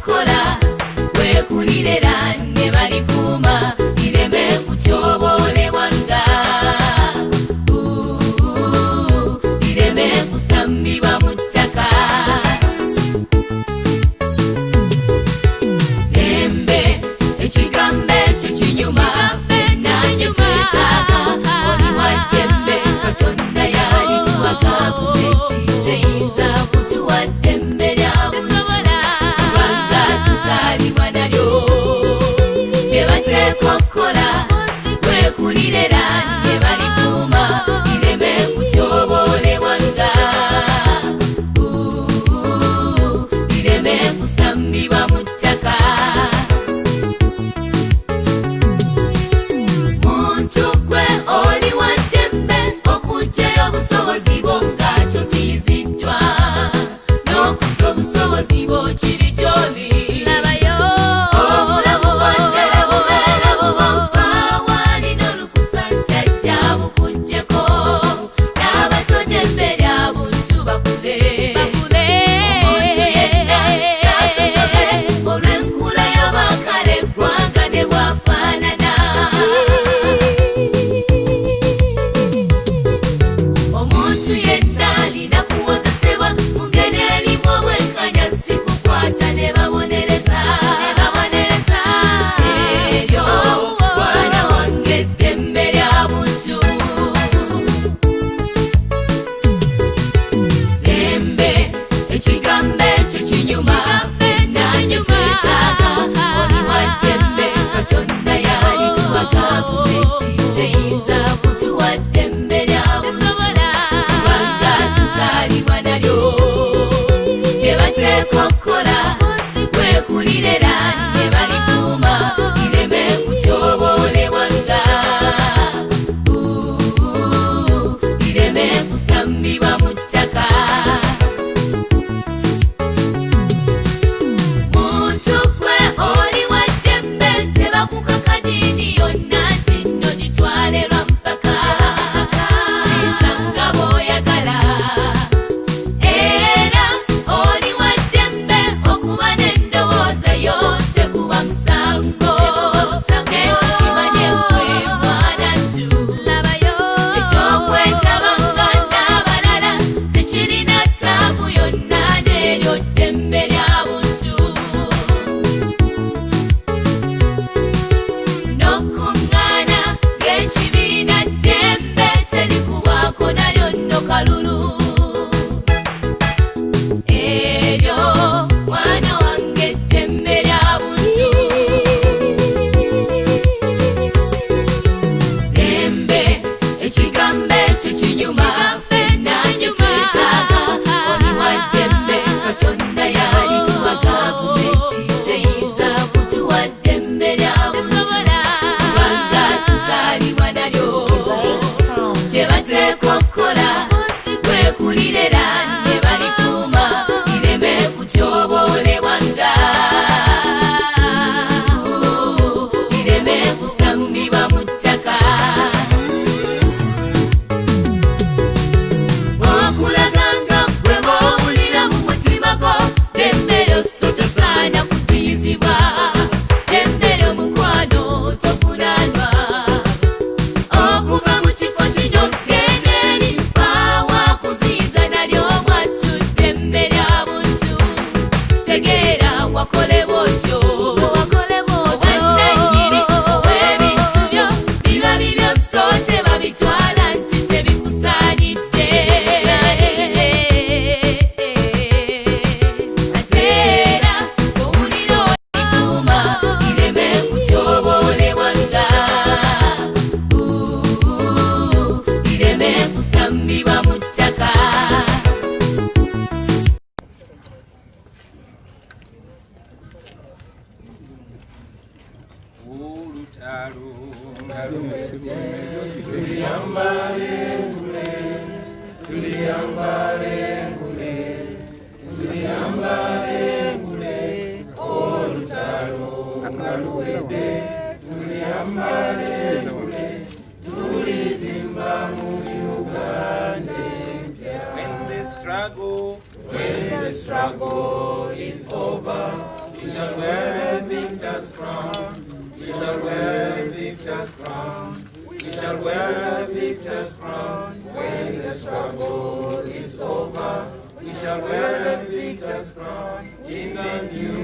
kokkola wekulirera ne balikuuma lireme kutyobolewanga lireme kusambibwa mu ttaka dembe ekigambo ekyo kinyuma nakyo twetaaga oli wa dembe katonda yalituwa gavumenti teyinza kutuwa dembe lya busobola kubanga tuzaalibwa nalyo kye bateeka okukola wekulirera ne balikuuma lireme kutyobolewanga lireme kusambibwa mu ttaka muntu gwe oli wa ddembe okuggyayo obusobozi bwo nga toziyiziddwa n'okuza obusobozi bwo kiri gy'oli obulamu bwaddala bubeera bubompa waalina olukusa jjajja bukuggyeko n'abato ddembe lya buntu bakule omuntu yenna kyasosobe olw'enkula y'obakala eggwanga ne bwafaanana omuntu yenna alina kuwozesebwa mu ngeri erimu obwenkanya si kukwata ne babonereza eryo mwana wange eddembe lya buntu dembe ekigambo ekyo kinyuma nakyo twetaaga oli wa ddembe katonda yalituwa gavumenti teyinza kutuwa ddembe lya busobola kubanga tuzaalibwa nalyo kye bateeka okukola wekulirera ne balikuuma lireme kutyobolewanga lireme kusambibwa mu ttaka muntu gwe oli wa ddembe tebakukaka ddiini yonna nti nno gitwalerwa mpaka sinza nga bw'oyagala era oli wa ddembe okuba n'endowooza yo teguba musango ekyo kimanye ggwe mwana ntu eky'okwetabanga n'abalala tekirina ttaabu yonna n'eryo ddembe lya buntu n'okkuŋŋaana ng'ekibiina ddembe terikubwako nalyo nno kalulu eryo mwana wange eddembe lya buntu dembe ekigambo ekyo kinyuma nakyo twetaaga oli wa ddembe katonda yalituwa gavumenti teyinza kutuwa ddembe lya busobola kubanga tuzaalibwa nalyo kye bateeka okukola wekulirera ne balikuuma lireme kutyobolewanga lireme kusambibwa mu ttaka okulaga nga ggwe bw'owulira mu mutima gwo ddembe lyo so tosaana kuziyizibwa ddembe lyo mukwano tovunaanwa okuva mu kifo kino genda eri mpaawa kuziyiza nalyo mwattu ddembe lya buntu tegeera wakolebwa otyo obwannannyini obw'ebintu byo biba bibyo so tebabitwala nti tebikusaanidde ate era owulira olikuuma lireme kutyobolewanga lireme kusambibwa mu ttaka olutalo When the struggle is over, We shall wear the victor's crown. We shall wear the victor's crown. We shall wear the victor's crown. When the struggle is over, we shall wear the victor's crown in the new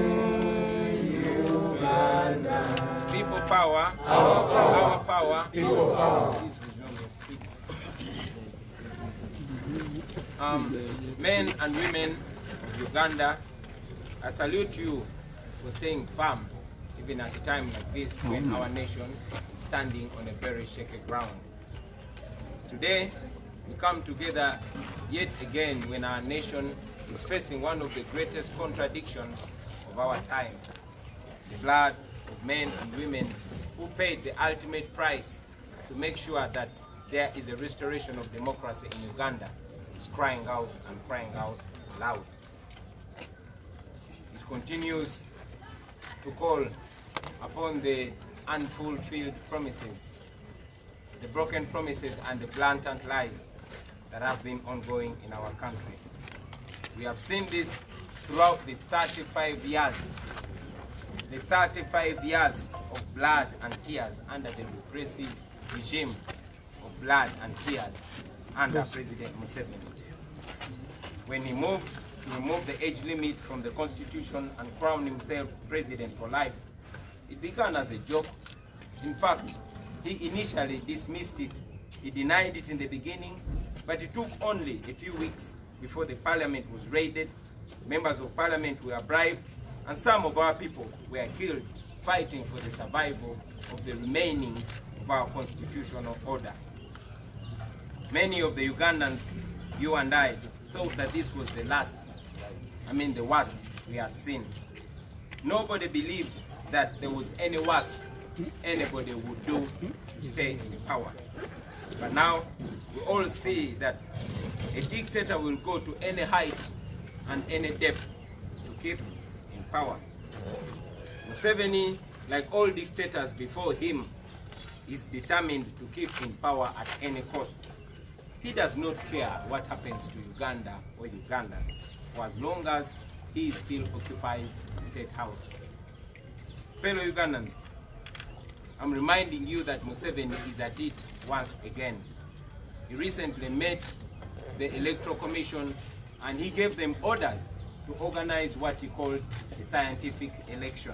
Uganda. People power, our power, People power. Men and women of Uganda, I salute you for staying firm, even at a time like this when our nation is standing on a very shaky ground. Today, we come together yet again when our nation is facing one of the greatest contradictions of our time. The blood of men and women who paid the ultimate price to make sure that there is a restoration of democracy in Uganda is crying out and crying out loud. It continues to call upon the unfulfilled promises, the broken promises and the blatant lies that have been ongoing in our country. We have seen this throughout the 35 years of blood and tears under the repressive regime of blood and tears under President Museveni. When he moved to remove the age limit from the constitution and crown himself president for life, it began as a joke. In fact, he initially dismissed it. He denied it in the beginning, but it took only a few weeks before the parliament was raided, members of parliament were bribed, and some of our people were killed fighting for the survival of the remaining of our constitutional order. Many of the Ugandans, you and I, thought that this was the worst we had seen. Nobody believed that there was any worse anybody would do to stay in power. But now, we all see that a dictator will go to any height and any depth to keep in power. Museveni, like all dictators before him, is determined to keep in power at any cost. He does not care what happens to Uganda or Ugandans, for as long as he still occupies the State House. Fellow Ugandans, I'm reminding you that Museveni is at it once again. He recently met the Electoral Commission and he gave them orders to organize what he called a scientific election.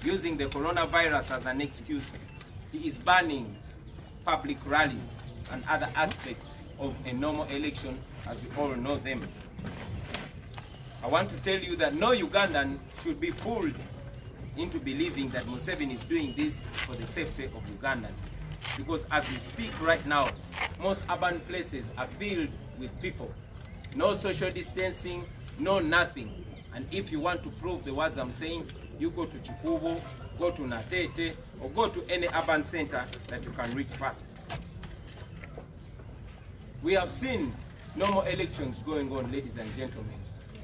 Using the coronavirus as an excuse, he is banning public rallies and other aspects of a normal election as we all know them. I want to tell you that no Ugandan should be fooled into believing that Museveni is doing this for the safety of Ugandans. Because as we speak right now, most urban places are filled with people. No social distancing, no nothing. And if you want to prove the words I'm saying, you go to Chikubo, go to Natete, or go to any urban center that you can reach fast. We have seen normal elections going on, ladies and gentlemen.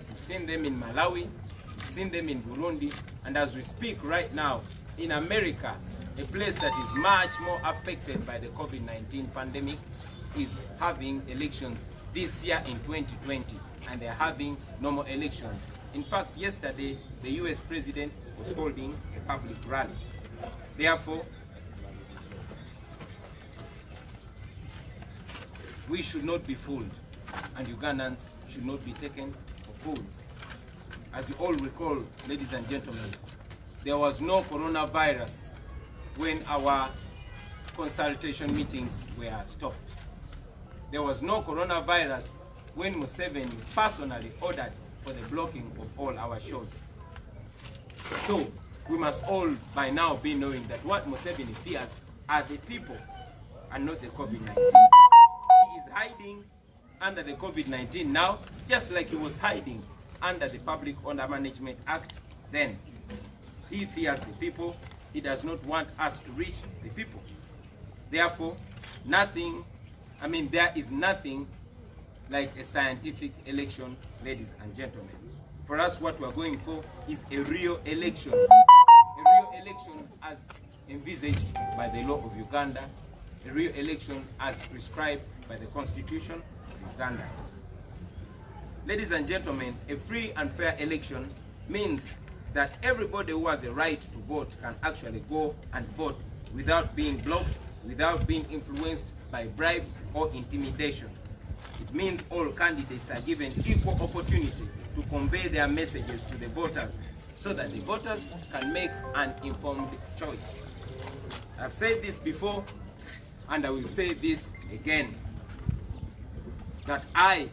We've seen them in Malawi, we've seen them in Burundi, and as we speak right now, in America, a place that is much more affected by the COVID-19 pandemic is having elections this year in 2020, and they're having normal elections. In fact, yesterday, the US president was holding a public rally. Therefore, we should not be fooled, and Ugandans should not be taken for fools. As you all recall, ladies and gentlemen, there was no coronavirus when our consultation meetings were stopped. There was no coronavirus when Museveni personally ordered for the blocking of all our shows. So, we must all by now be knowing that what Museveni fears are the people and not the COVID-19. He is hiding under the COVID-19 now, just like he was hiding under the Public Order Management Act then. He fears the people. He does not want us to reach the people. Therefore, there is nothing like a scientific election, ladies and gentlemen. For us, what we're going for is a real election. A real election as envisaged by the law of Uganda. A real election as prescribed by the Constitution of Uganda. Ladies and gentlemen, a free and fair election means that everybody who has a right to vote can actually go and vote without being blocked, without being influenced by bribes or intimidation. It means all candidates are given equal opportunity to convey their messages to the voters so that the voters can make an informed choice. I've said this before and I will say this again, that I,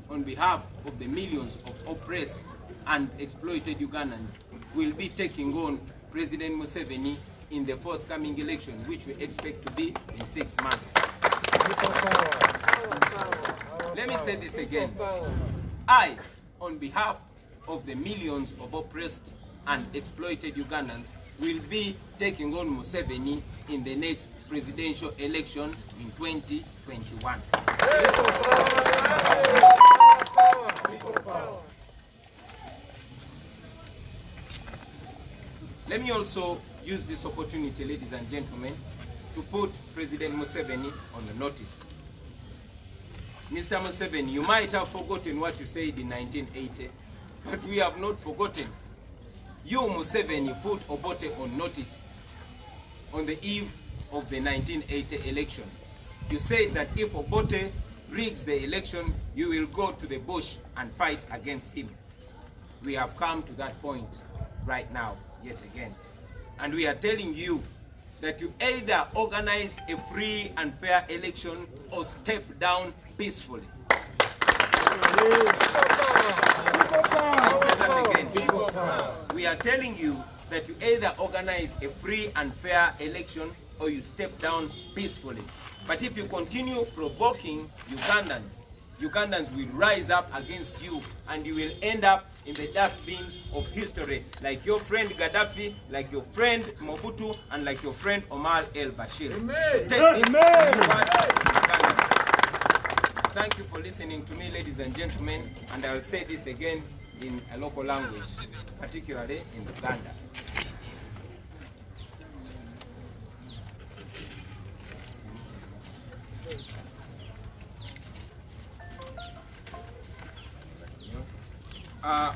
on behalf of the millions of oppressed and exploited Ugandans, will be taking on President Museveni in the forthcoming election, which we expect to be in 6 months. Let me say this again. I, on behalf of the millions of oppressed and exploited Ugandans, will be taking on Museveni in the next presidential election in 2021. Let me also use this opportunity, ladies and gentlemen, to put President Museveni on the notice. Mr. Museveni, you might have forgotten what you said in 1980, but we have not forgotten. You, Museveni, put Obote on notice on the eve of the 1980 election. You said that if Obote rigs the election, you will go to the bush and fight against him. We have come to that point right now, yet again. And we are telling you that you either organize a free and fair election or step down peacefully. I'll say that again. We are telling you that you either organize a free and fair election or you step down peacefully. But if you continue provoking Ugandans will rise up against you and you will end up in the dustbins of history, like your friend Gaddafi, like your friend Mobutu, and like your friend Omar el-Bashir. So take this Uganda. Thank you for listening to me, ladies and gentlemen, and I will say this again in a local language, particularly in Uganda.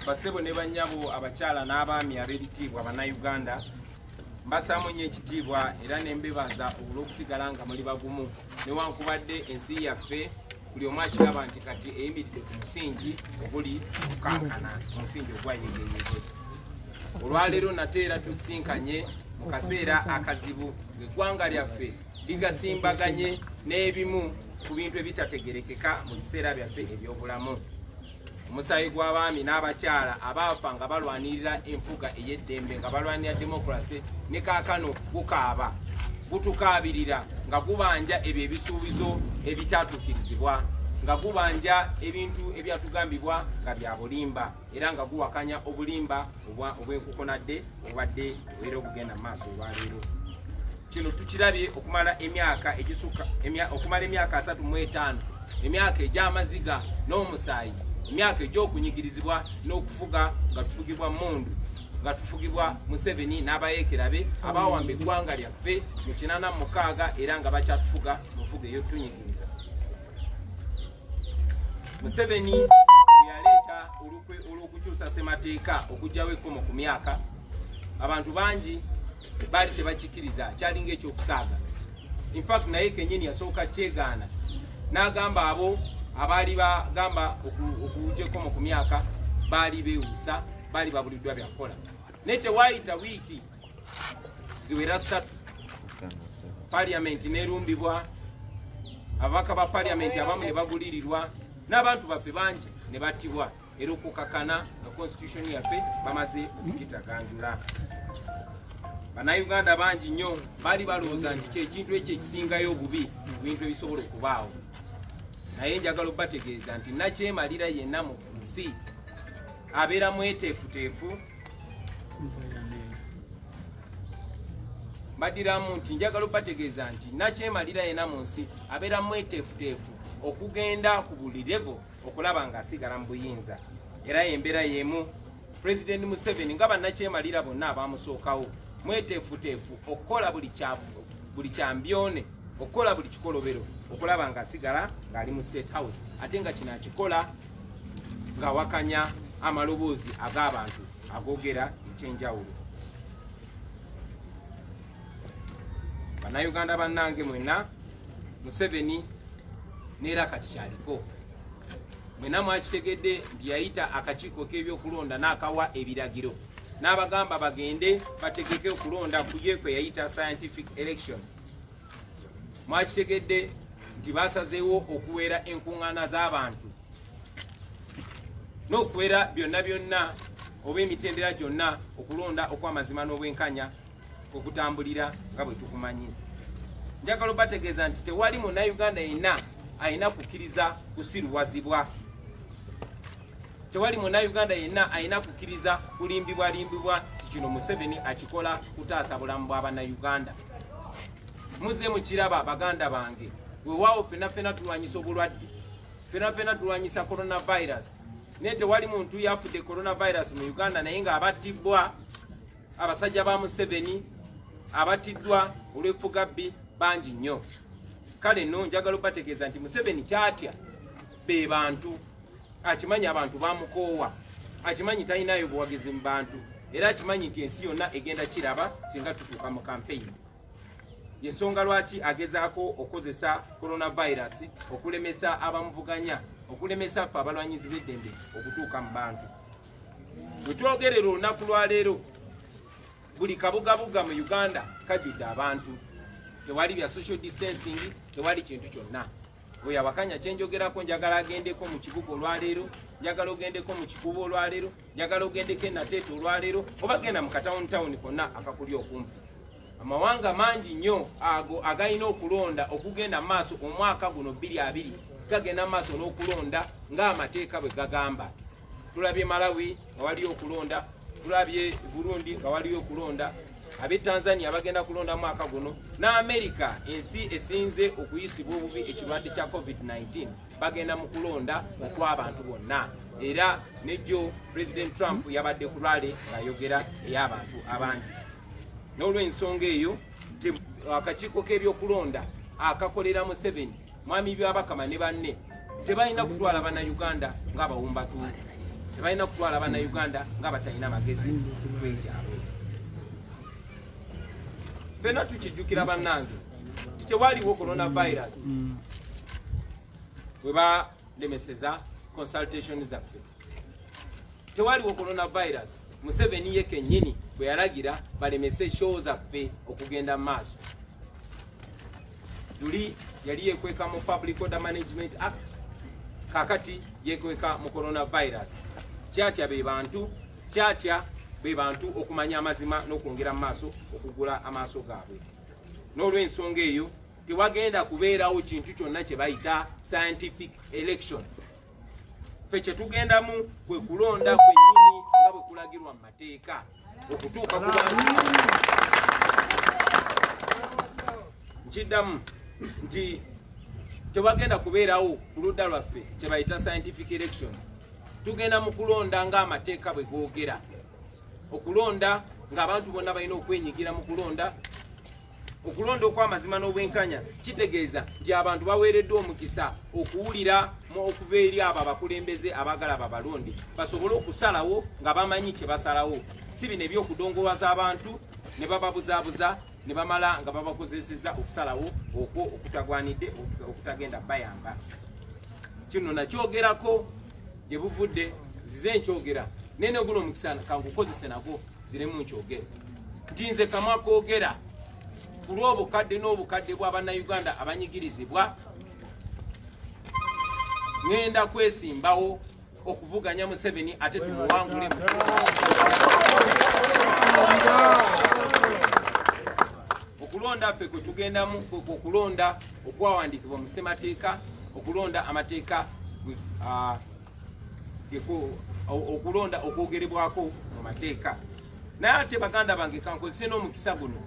Basebo ne banyabo abakyala n'abaami ab'ebitiibwa bannayuganda mbasaamu nnyo ekitiibwa era ne mbebaza olw'okusigala nga muli bagumu newankubadde ensi yaffe buli omu akiraba nti kati eyimiridde ku musingi oguli okukankana, omusingi ogwayegeyege. Olwaleero nate era tusinkanye mu kaseera akazibu ng'eggwanga lyaffe ligasimbaganye n'ebimu ku bintu ebitategerekeka mu biseera byaffe eby'obulamu. Omusaayi gw'abaami n'abakyala abaafa nga balwanirira enfuga ey'eddembe, nga balwanirira demokrasi, ne kaakano gukaaba gutukaabirira nga gubanja ebyo ebisuubizo ebitatuukirizibwa, nga gubanja ebintu ebyatugambibwa nga bya bulimba, era nga guwakanya obulimba obw'enkukunadde obadde era obugenda mu maaso olwaleero. Kino tukirabye okumala emyaka 35, emyaka egy'amaziga n'omusaayi, emyaka egy'okunyigirizibwa n'okufuga nga tufugibwa Mmundu, nga tufugibwa Museveni n'abayeekera be abawamba eggwanga lyaffe mu 86 era nga bakyatufuga mu nfuga ey'otunyigiriza. Museveni bwe yaleeta olukwe olw'okukyusa ssemateeka okugyawo ekkomo ku myaka, abantu bangi baali tebakikkiriza, kyalinga ekyokusaaga. In fact naye kennyini yasooka kyegaana n'agamba abo abaali bagamba okugya ekkomo ku myaka baali beewuusa, baali babuliddwa byakola. Naye tewaayita wiiki ziwera 3 paliyamenti n'erumbibwa, ababaka ba paliyamenti abamu ne bagulirirwa, n'abantu baffe bangi ne battibwa, era okukakana nga constitution yaffe bamaze okukitaganjula. Bannayuganda bangi nnyo baali balowooza nti kyekintu ekyo ekisingayo obubi ku bintu ebisobola okubaawo. Naye njagala okubategeeza nti nakyemalira yenna mu nsi abeera mweteefuteefu. Mbadiramu nti njagala okubategeeza nti nakyemalira yenna mu nsi abeera mweteefuteefu okugenda ku buli levo okulaba ng'asigala mu buyinza. Era embeera y'emu President Museveni nga bannakyemalira bonna abaamusookawo, mweteefuteefu okukola buli kyambyone, okukola buli kikolobero okulaba ng'asigala ng'ali mu State House, ate nga kino akikola ng'awakanya amaloboozi ag'abantu agogera ekyenjawulo. Bannayuganda bannange mwenna, Museveni neera kati kyaliko. Mwenna mwakitegedde nti yayita akakiiko k'ebyokulonda n'akawa ebiragiro n'abagamba bagende bategeke okulonda ku ye kwe yayita scientific election. Mwakitegedde nti basazeewo okuweera enkuŋŋaana z'abantu n'okuweera byonna byonna oba emitendera gyonna okulonda okw'amazima n'obwenkanya okutambulira nga bwe tukumanyi. Njagala bategeeza nti tewali munnayuganda yenna ayina kukkiriza kusiruwazibwa. Tewali munnayuganda yenna ayina kukkiriza kulimbibwalimbibwa kino Museveni akikola kutaasa bulamu bw'abannayuganda. Muze mukiraba baganda bange, weewaawo ffenna tulwanyisa obulwadde, ffenna tulwanyisa coronavirus. Naye tewali muntu yafudde coronavirus mu Uganda naye ng'abattibbwa. Abasajja ba Museveni abattiddwa olw'effugabbi bangi nnyo. Kale nno njagala bategeeza nti Museveni kyatya be bantu, akimanyi abantu bamukoowa, akimanyi talinayo buwagizi mu bantu, era akimanyi nti ensi yonna egenda kiraba singa tutuuka mu kampeyini. Yensonga lwaki agezaako okukozesa coronavirus okulemesa abamuvuganya, okulemesa ffe abalwanyizi b'eddembe okutuuka mu bantu. Bwe twogerera olunaku lwa leero, buli kabugabuga mu Uganda kajjudde abantu. Tewali bya social distancing, tewali kintu kyonna. Bwe yawakanya kyenjogerako, njagala agendeko mu kibuga olwaleero, njagala ogendeko mu kikubo olwaleero, njagala ogendeko e Nateete olwaleero, oba genda mu katawuni konna akakuli okumpi. Amawanga mangi nnyo ago agayina okulonda okugenda mu maaso omwaka guno 2020 gagenda mu maaso n'okulonda ng'amateeka bwe gagamba. Tulabye Malawi nga waliyo okulonda, tulabye Burundi nga waliyo okulonda, ab'e Tanzania bagenda kulonda mwaka guno, n'Amerika ensi esinze okuyisibwa obubi ekirwadde kya COVID-19 bagenda mu kulonda okw'abantu bonna. Era nejjo President Trump yabadde ku lwale ng'ayogera ey'abantu abangi. N'olw'ensonga eyo akakiiko k'ebyokulonda akakolera Museveni, mwami Byabakama ne banne tebalina kutwala bannayuganda ng'abawumbatuufu, tebalina kutwala bannayuganda ng'abatalina magezi kwejabwe. Ffenna tukijjukira bannange tewaliwo coronavirus bwe balemeseza consultation zaffe, tewaliwo coronavirus Museveni ye kennyini bwe yalagira balemese show zaffe okugenda mu maaso. Luli yali yekweka mu Public Order Management Act, kakati yekweka mu coronavirus. Kyatya be bantu okumanya amazima n'okwongera mu maaso okugula amaaso gaabwe. N'olw'ensonga eyo tewagenda kubeerawo kintu kyonna kye bayita scientific election. Ffe kye tugendamu kwe kulonda kwennyini nga bwe kulagirwa mu mateeka okutuuka ku bantu. Nkiddamu nti tewagenda kubeerawo ku ludda lwaffe kye bayita scientific election. Tugenda mu kulonda ng'amateeka bwe googera, okulonda ng'abantu bonna balina okwenyigira mu kulonda. Okulonda okw'amazima n'obwenkanya kitegeeza nti abantu baweereddwa omukisa okuwulira okuva eri abo abakulembeze abaagala babalonde basobole okusalawo nga bamanyi kye basalawo, si bino ebyokudongowaza abantu ne bababuzaabuza ne bamala nga babakozesezza okusalawo okwo okutagwanidde okutagenda bayamba. Kino nakyogerako gye buvudde, zize nkyogera nene guno omukisa kangukozese nagwo ziremu nkyogera nti nze kamwa koogera ku lw'obukadde n'obukadde bw'abannayuganda abanyigirizibwa. Ngenda kwesimbawo okuvuganya Museveni ate tumuwangule mu okulonda ffe kwe tugendamu okulonda okwawandiikibwa mu ssemateeka, okulonda amateeka, okulonda okwogerebwako mu mateeka. Naye ate baganda bange kankozese n'omukisa guno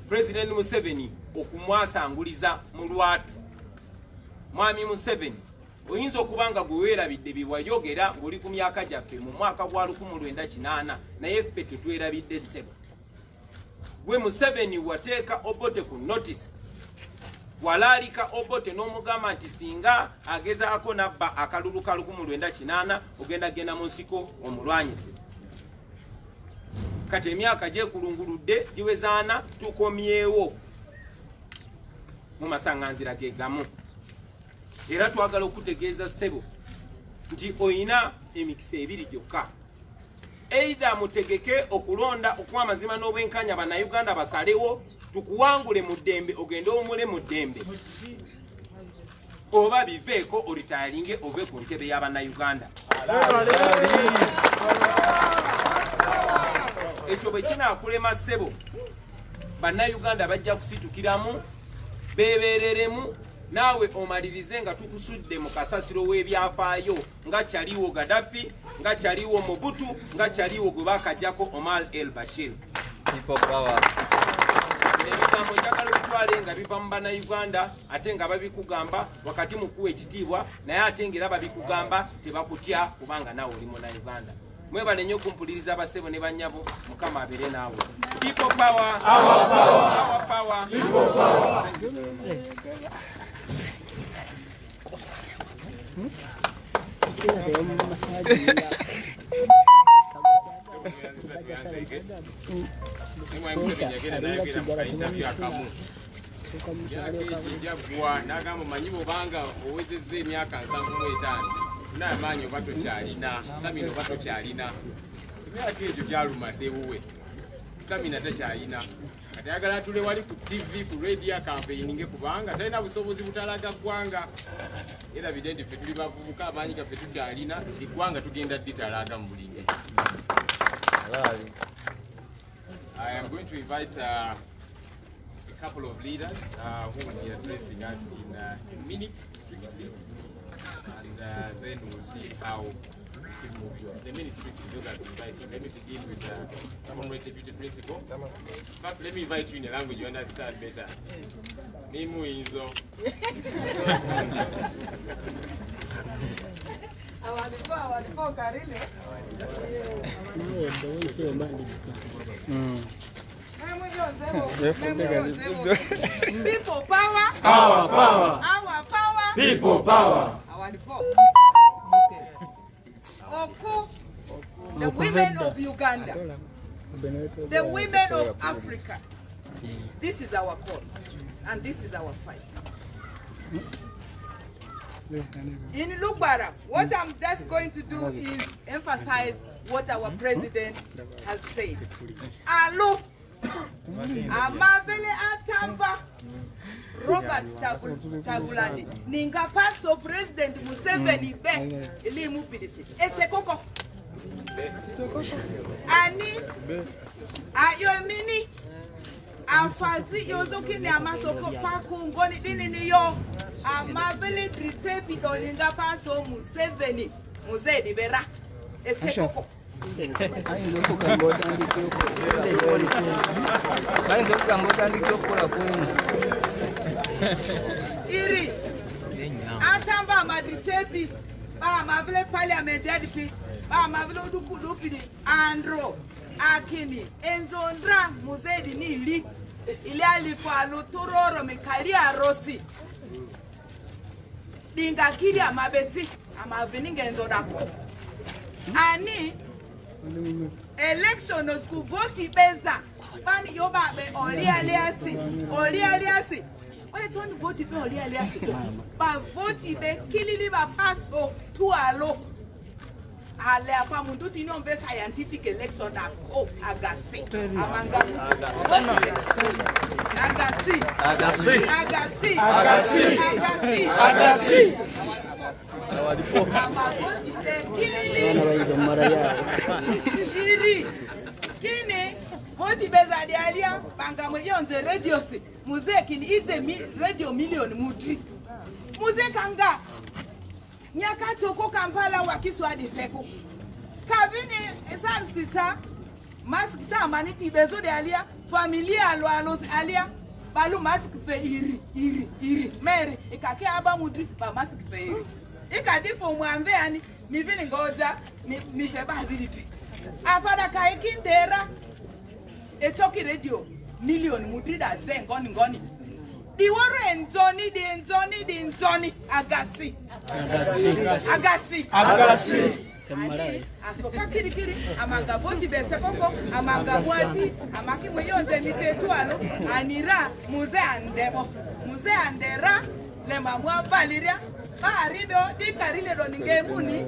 President Museveni okumwasanguliza mu lwatu. Mwami Museveni oyinza okubanga gwe weerabidde bye wayogera ng'oli ku myaka gyaffe mu mwaka gwa 1980 naye ffe tetwerabidde ssebo. Gwe Museveni wateeka Obote ku notice, walaalika Obote n'omugamba nti singa agezaako nabba akalulu ka 1980 ogenda genda mu nsiko omulwanyise. kati emyaka gye kulunguludde giwezaana tukomyewo mu masaŋŋanzira ge gamu. Era twagala okutegeeza ssebo nti oyina emikisa ebiri gyokka. Either mutegeke okulonda okw'amazima n'obwenkanya bannayuganda basalewo tukuwangule mu ddembe ogende omule mu ddembe, oba biveeko oritayalinge ove ku ntebe y'abannayuganda. Ekyo bwe kinaakulema ssebo, bannayuganda bajja kusitukiramu beebereremu, naawe omalirize nga tukusudde mu kasasiro w'ebyafaayo nga kyaliwo Gaddafi, nga kyaliwo Mobutu, nga kyaliwo gwe baakajjako Omar el Bashir. Ebigambo njagala bitwale nga biva mu bannayuganda ate nga babikugamba wakati mukuwa ekitiibwa, naye ate ng'era babikugamba tebakutya kubanga naawe oli munnayuganda. Mwebale nnyo okumpuliriza abasebo ne bannyabo, Mukama abeere naawe. People power, our power, our power, people power. Nagamba manyi bw'obanga owezezza emyaka 75 n'amaanyi oba tokyalina, stamina oba tokyalina, emyaka egyo gyalumadde wuwe, stamina takyalina. Kati ayagala tule wali ku TV ku radio campaigning kubanga talina busobozi butalaga ggwanga. Era bidenti ffe tuli bavubuka, amaanyi gaffe tukyalina, eggwanga tugenda ditalaga mu buli ngeri. I am going to invite a couple of leaders who will be addressing us in a minute strictly, and then we'll see how we move on. The minute strictly, those are invited. Let me begin with the Commonwealth Deputy Principal. In fact, let me invite you in a language you understand better. Mimu Inzo. People power, our power, our power, people power. Our okay. Oku, the women of Uganda, the women of Africa. This is our call, and this is our fight. In Lubara, what I'm just going to do is emphasize what our president has said. Alo, amavele atamba Robert Chagulani, ninga paso President Museveni be ilimu pilisi. Ete koko. Ani ayomini afazi yozoki ni amasoko paku ngoni dini niyo amavele tritepi oninga paso Museveni Muzedi bera. Ete koko. Iri atamba madrisepi ba mavile parliament yadipi ba mavile udukulupi andro akini enzondra Muzedi nili ili alifalo turoro mikalia rosi dinga kiri amabeti amavininga enzodako ani election osku vote beza bani yobabe oli aliasi wait on vote be oli aliasi ba vote be kilili ba paso tualo ale apa mundu tino be scientific election da ko agasi amanga agasi Kini voti beza dialia banga mwenye radio si muzeki ni ize radio million mudri muzeka nga nyakato ko Kampala wa Kiswahili feko kavini sansita maskita maniti bezo dialia familia alo alia balu mask fe iri meri ikake aba mudri ba mask fe iri ikati fo mwambe ani mivini ngoja mi fe baziliti afada kaikindera etoki radio million mudrida ngoni diworo enzoni agasi ani asoka kirikiri amanga voti besekoko amanga mwati amaki mweyonze mitetwalo anira muze andera le mamwa valiria baaribyo dikarile doningemuni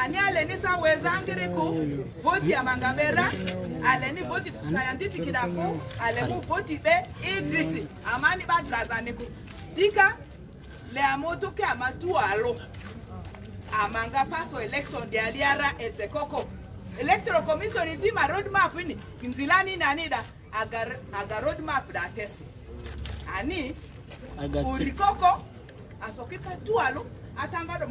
ani alenisa wezangiriku voti amangabera aleni voti scientific dako alemu voti be idrisi amani badrazaniku dika le amoto ke amatualo amanga paso election de aliara ezekoko electoral commission itima roadmap ni nzilani nanida aga roadmap da tesi ani urikoko asokipa tualo atangado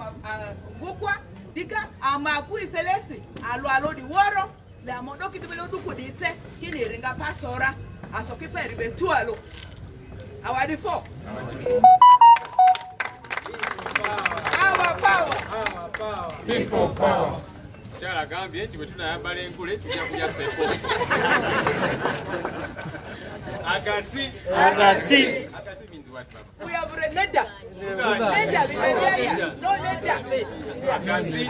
ngukwa dika amaku iselesi alo di woro le amodo kitibelo dukuditse kini ringa pasora asokipa ribe tualo awadi fo our power People power. Chala gambye nti bwe tunayambala enkule tujja kulya seko. Agasi means what, Baba? we have neda no neda Agasi.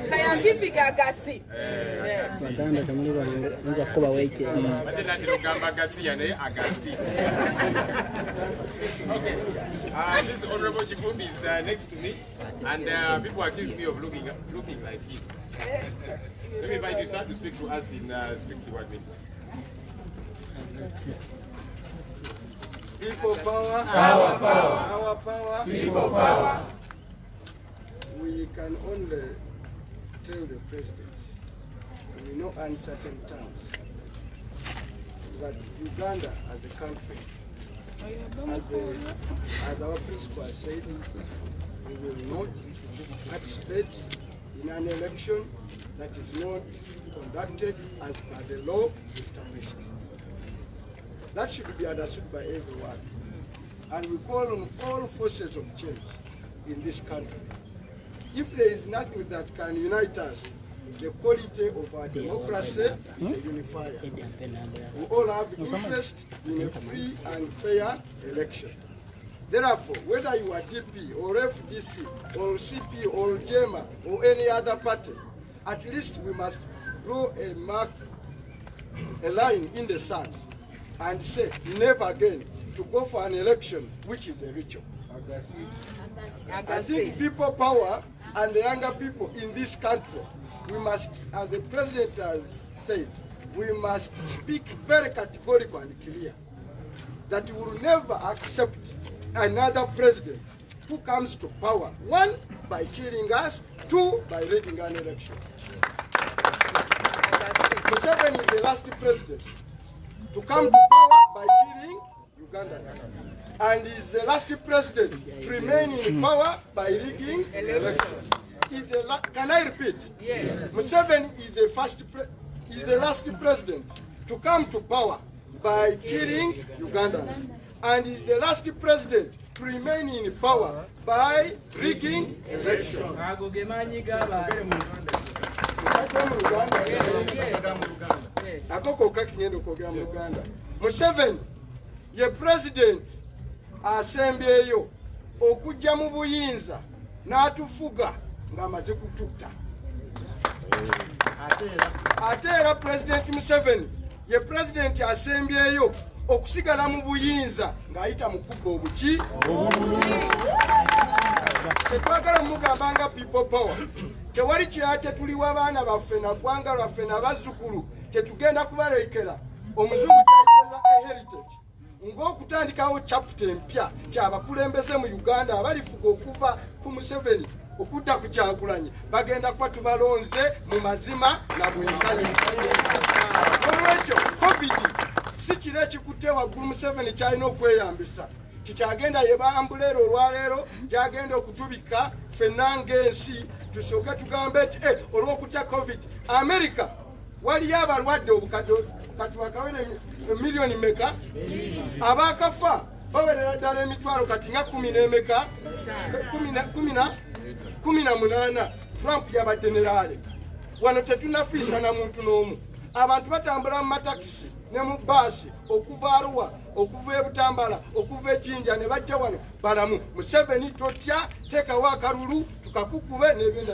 scientific agasi Baganda tamuli banza kuba weke. Ate natiro gamba agasi ya naye agasi. Okay. This Honorable Chifumbi is next to me, and people accuse me of looking like him. Let me invite you, sir, to speak to us in speak to what name. People power, our power, People power. We can only tell the president in no uncertain terms that Uganda as a country, as our principal said, we will not participate in an election that is not conducted as per the law established. That should be understood by everyone. And we call on all forces of change in this country. If there is nothing that can unite us, the quality of our democracy is a unifier. We all have interest in a free and fair election. Therefore, whether you are DP or FDC or CP or JEMA or any other party, at least we must draw a line in the sand and say never again to go for an election which is a ritual. I think people power and the younger people in this country, we must, as the president has said, we must speak very categorical and clear that we will never accept another president who comes to power, one, by killing us, two, by rigging an election. Museveni is the last president to come to power by killing Uganda. And is the last president to remain in power by rigging election. Can I repeat? Yes. Museveni is the last president to come to power by killing Ugandans. And is the last president to remain in power by rigging election. Museveni ye president asembyeyo okujja mu buyinza n'atufuga ng'amaze kututta. Ate era president Museveni ye president asembyeyo okusigala mu buyinza ng'ayita mu kubba obuki tetwagala mugambanga people power. Tewali kirala tetuliwa abaana baffe na ggwanga lwaffe n'abazzukulu tetugenda kubalekera omuzungu kyayiteza a heritage ng'okutandikawo chapter empya kyabakulembeze mu Uganda abalifuga okuva ku Museveni okudda ku Kyagulanyi bagenda kuba tubalonze mu mazima na bwenkanya. Olwekyo covid si kiro ekikutte waggulu Museveni kyalina okweyambisa kikyagenda ye baambulero olwaleero gyagenda okutubika ffenna ng'ensi tusooke tugambe nti olw'okutya covid America waliyo abalwadde obukadde kati bakawere miliyoni meka abakafa bawerera ddala emitwalo kati nga 10 n'emeka 18. Trump yabadde ne laale wano tetunafiisa na muntu n'omu abantu batambula mu matakisi ne mu baasi okuva Arua okuva e Butambala okuva e Jinja ne bajja wano balamu. Museveni totya, teekawo akalulu tukakukube n'ebinda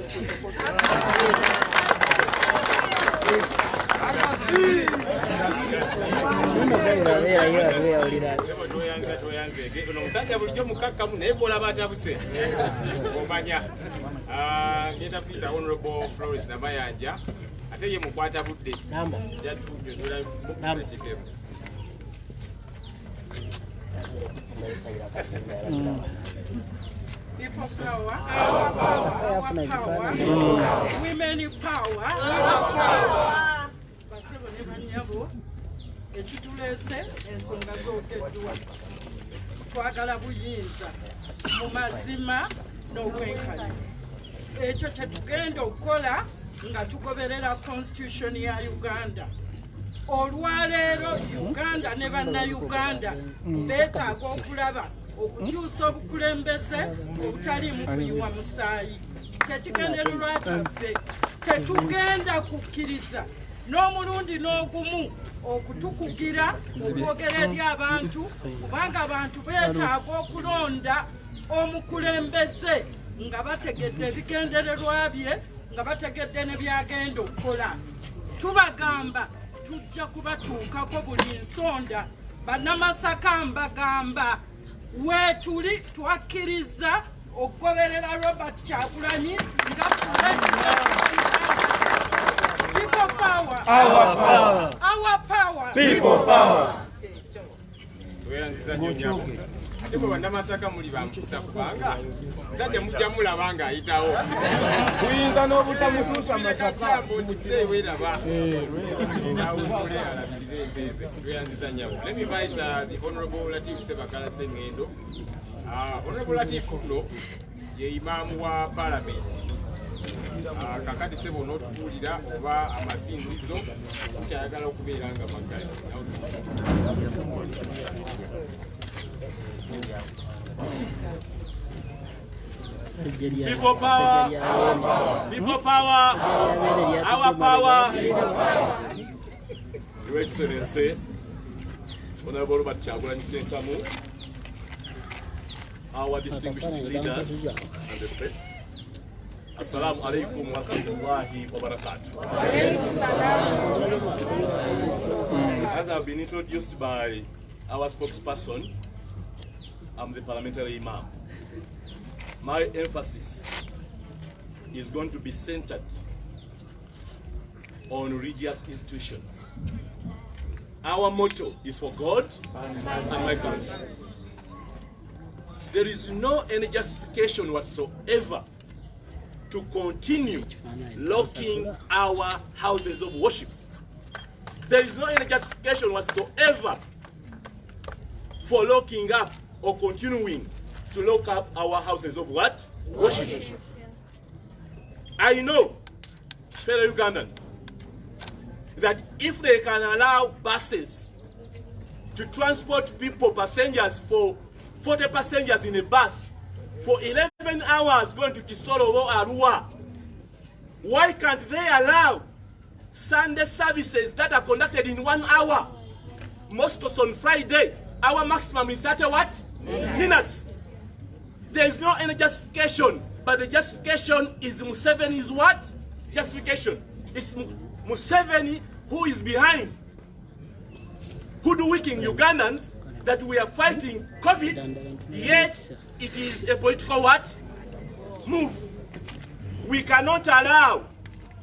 omusajja bulijjo mukakkamu naye kola batabuse omanya. Ngenda kuyita Honorable Florence Namayanja ate ye mukwata budde jatugezolakitemu. People power, our power, women power, our power. Basebo ne banyabo ekitulese ensonga z'okeddwa. Twagala buyinza mu mazima n'obwenkanya. Ekyo kye tugenda okukola nga tugoberera constitution ya Uganda. Olwaleero Uganda ne bannayuganda beetaaga okulaba okukyusa obukulembeze obutaliimu kuyiwa musaayi. Kyekigendererwa kyaffe tetugenda kukkiriza n'omulundi n'ogumu okutukugira okwogera eri abantu kubanga abantu beetaaga okulonda omukulembeze nga bategedde ebigendererwa bye nga bategedde ne byagenda okukola. Tubagamba tujja kubatuukako buli nsonda. Bannamasaka mbagamba weetuli twakkiriza okugoberera Robert Kyagulanyi nga people power, our power, our power, People power. Ate bwe bannamasaka muli bamukisa kubanga musajja mujja mulaba ng'ayitawo. Tuyinza n'obutamutuusa Masaka. Weraba nawulire alabirire empeeze. Tweyanziza nnyabo. Let me invite the Honorable Latif Sebakala Sengendo. Honorable Latif no ye imaamu wa Parliament. Kakati sebo n'otubuulira oba amasinzizo kyayagala okubeera nga magali. People power. People power. Our power. Your Excellency, Honorable Robert Kyagulanyi Ssentamu, our distinguished leaders and the press. Assalamu alaikum wa rahmatullahi wa barakatuh. As I've been introduced by our spokesperson, I'm the parliamentary imam. My emphasis is going to be centered on religious institutions. Our motto is for God and my country. There is no any justification whatsoever to continue locking our houses of worship. There is no any justification whatsoever for locking up or continuing to lock up our houses of what? Worship. I know, fellow Ugandans, that if they can allow buses to transport people, passengers, for 40 passengers in a bus, for 11 hours going to Kisoro or Arua, why can't they allow Sunday services that are conducted in 1 hour? Most on Friday, our maximum is 30 what? Minutes. There is no any justification, but the justification is Museveni's what? Justification. It's Museveni who is behind hoodwinking Ugandans that we are fighting COVID, yet it is a political what? Move. We cannot allow,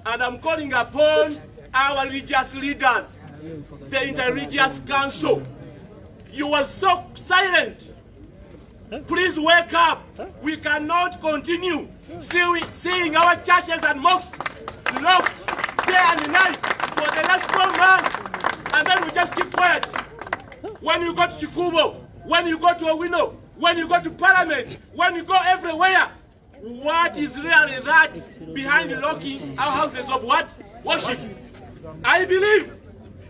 and I'm calling upon our religious leaders, the Interreligious Council. You were so silent. Please wake up. We cannot continue seeing our churches and mosques locked day and night for the last 12 months, and then we just keep quiet. When you go to Chikubo, when you go to Owino, when you go to Parliament, when you go everywhere, what is really that behind locking our houses of what? Worship. I believe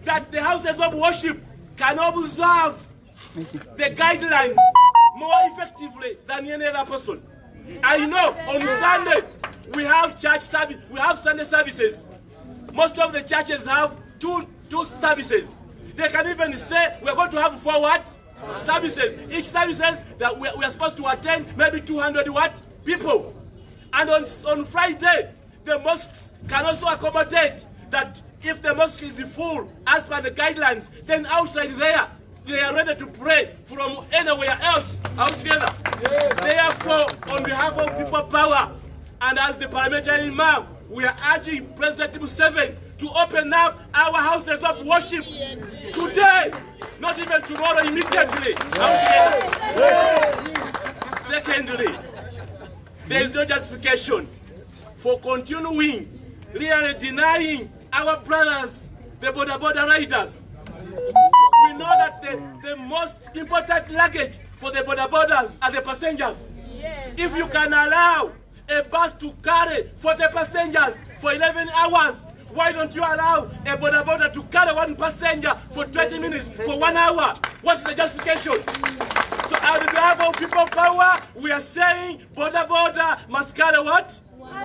that the houses of worship can observe the guidelines more effectively than any other person. I know on Sunday we have church service, we have Sunday services. Most of the churches have two services. They can even say we're going to have 4 what? Services. Each services that we are supposed to attend maybe 200 what? People. And on Friday, the mosques can also accommodate that if the mosque is full as per the guidelines, then outside there, they are ready to pray from anywhere else altogether. Therefore, on behalf of people power and as the parliamentary imam, we are urging President Museveni to open up our houses of worship today, not even tomorrow immediately. Secondly, there is no justification for continuing really denying our brothers, the border riders. We know that the most important luggage for the borders are the passengers. Yes. If you can allow a bus to carry 40 passengers for 11 hours, why don't you allow a border to carry 1 passenger for 20 minutes for 1 hour? What's the justification? So on behalf of people power, we are saying border must carry what?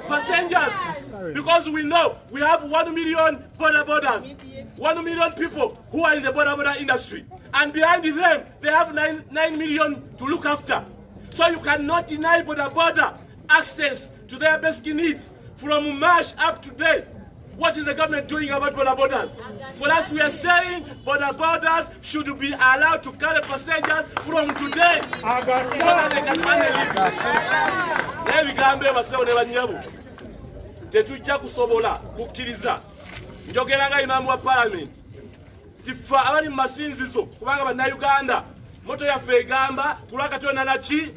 Passengers. Because we know we have 1 million borders. 1 million people who are in the border industry. And behind them, they have 9 million to look after. So you cannot deny border access to their basic needs from March up to today. What is the government doing about borders? For us, we are saying borders should be allowed to carry passengers from today. So that they can manage. Tetujja kusobola kukkiriza njogeranga imamu wa parliament tifa abali masinzizo kubanga bannayuganda moto yaffe egamba kulwakatona naki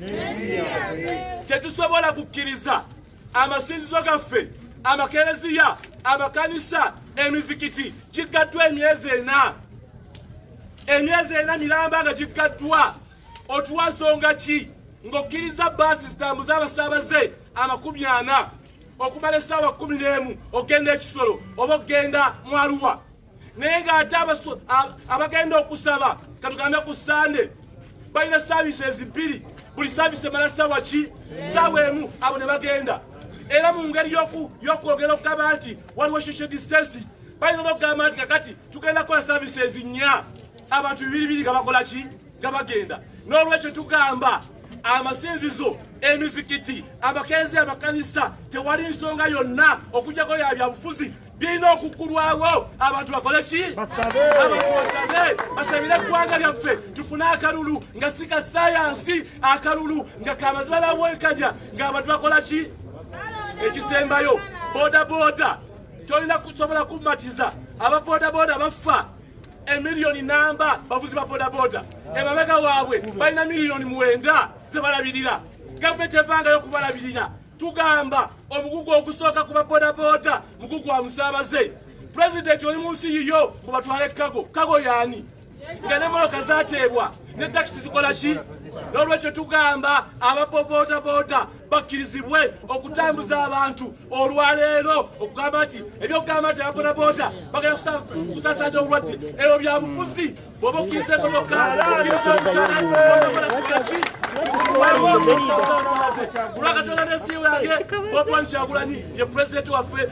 tetusobola kukkiriza amasinzizo gaffe amakereziya amakanisa emizikiti kigaddwa emyezi 4 miramba nga kigaddwa otuwa nsonga ki ng'okkiriza baasi zitambuza abasaabaze 40 okumala essaawa 11 ogenda ekisolo oba ogenda mwaluwa naye ng'ate abagenda okusaba katugambe ku Sande balina services 2 buli service emala ssaawa ki ssaawa 1 abo ne bagenda era mu ngeri y'okwogera okugamba nti waliwo social distance balina okugamba nti kakati tugenda kukola services 4 abantu 2 nga bakola ki nga bagenda n'olwekyo tugamba amasinzizo emizikiti abakenzi amakanisa tewali nsonga yonna okujjako ya byabufuzi birina okukulwawo abantu bakole ki abantu basabire eggwanga lyaffe tufune akalulu nga si ka sayansi akalulu nga kamazima n'abwenkanya ng'abantu bakola ki ekisembayo boda tolina kusobola kummatiza ababoda bafa emiliyoni namba bavuzi ba boda emabega waabwe balina miliyoni 9 zebalabirira gavumenti evangayo kubalabirira tugamba omugugu ogusooka ku baboda mugugu wa musaabaze pulezidenti oli mu nsi yiyo mubatwale kago yaani nga n'emmoloka zaateebwa ne takisi zikola ki n'olwekyo tugamba ababoda bakkirizibwe okutambuza abantu olwaleero okugamba nti ebyokugamba nti ababoda bagenda kusaasaanya obulwadde ebyo byabufuzi bw'oba okkiriza emmotoka okkiriza obutala kulwakatonda n'ensiiwo yange Bobi Wine Kyagulanyi ye pulezidenti waffe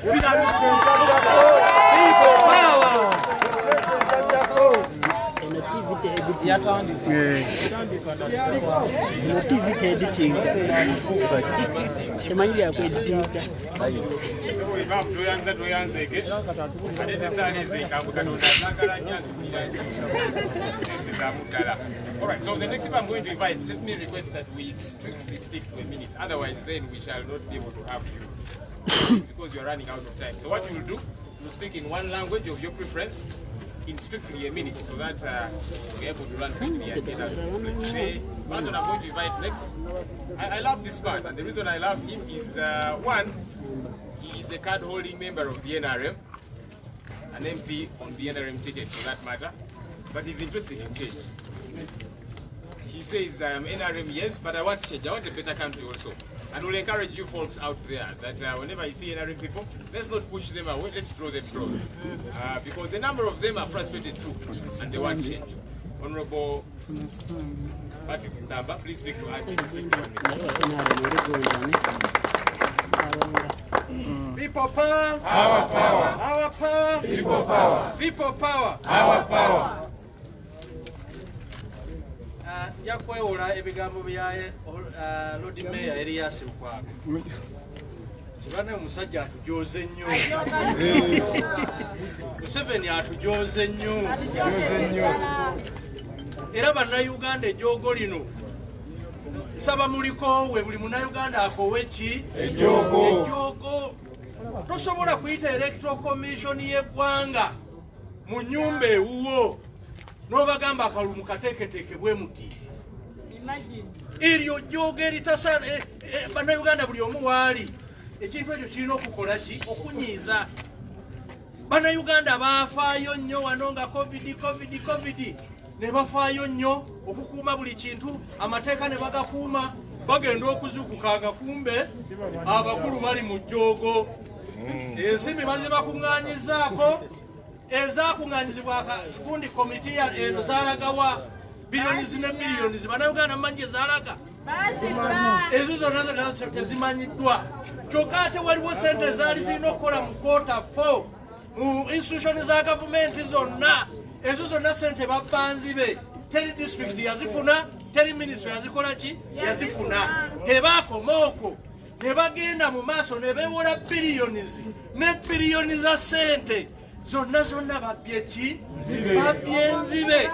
Alright, so the next time I'm going to invite, let me request that we strictly stick to a minute. Otherwise, then we shall not be able to have you because you're running out of time. So what you will do, you speak in one language of your preference in strictly a minute so that we're able to run quickly and get out of this place. The person I'm going to invite next, I love this man, and the reason I love him is one, he is a card-holding member of the NRM, an MP on the NRM ticket for that matter, but he's interested in change. He says, NRM, yes, but I want change. I want a better country also. And we'll encourage you folks out there that whenever you see NRM people, let's not push them away, let's draw them close. Because a number of them are frustrated too, and they want change. Honorable Patrick Samba, please speak to us. People power. Our power. Our power. People power. People power. Our power. Yakwewola ebigambo bya Lord Mayor Elias Lukwago. Kibane omusajja atujoze nnyo. Museveni atujoze nnyo. Era bannayuganda ejjoogo lino nsaba mulikoowe buli munnayuganda akoowe ki? Ejjoogo. Tosobola kuyita electoral commission y'eggwanga mu nnyumba ewuwo n'obagamba akalulu kateeketeeke bwe muti. Eryo jjoogo eritasa bannayuganda buli omu waali. Ekintu ekyo kirina okukola ki? Okunyiiza. Bannayuganda baafaayo nnyo wano nga covid ne bafaayo nnyo okukuuma buli kintu, amateeka ne bagakuuma, bagenda okuzuukukanga kumbe abakulu bali mu jjoogo. Ensimbi bazibakuŋŋaanyizaako, ezaakuŋŋaanyizibwa gundi komiti eno zaalagawa biliyonizi ne biliyonizi. Bannayuganda mmanyi ezaalaga ezo zonna tezimanyiddwa. Kyokka ate waliwo sente ezaali zirina okukola mu quarter 4 mu institution za gavumenti zonna. Ezo zonna sente babbanzibe. Teri district yazifuna, teri ministry yazikola ki? Yazifuna. Tebaakoma okwo ne bagenda mu maaso ne beewola biliyonizi ne biliyoni za sente zonna babbye ki? Babbye enzibe.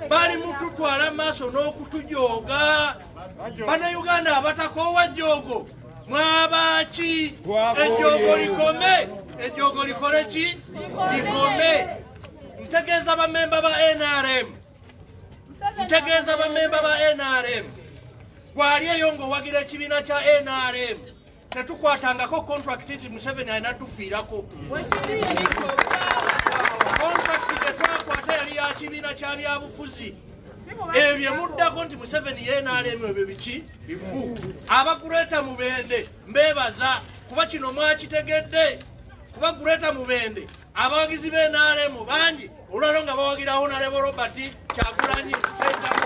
Bali mututwala maaso n'okutujooga. Bannayuganda abatakoowa jjoogo mwabaki? Ejjoogo likome. Ejjoogo likole ki? Likome. Ntegeeza bamemba ba NRM. Ntegeeza bamemba ba NRM. Gwali eyo ng'owagira ekibiina kya NRM. Tetukwatangako contract nti Museveni alina tufiirako. Contract tetwakwata yali ya kibiina kya byabufuzi. Ebyo muddako nti Museveni ye NRM ebyo biki? Bifu. Abakuleeta Mubende mbeebaza kuba kino mwakitegedde. Kuba Gureta Mubende abawagizi be NRM bangi olwalo nga bawagira Honorable Robert Kyagulanyi Sentamu.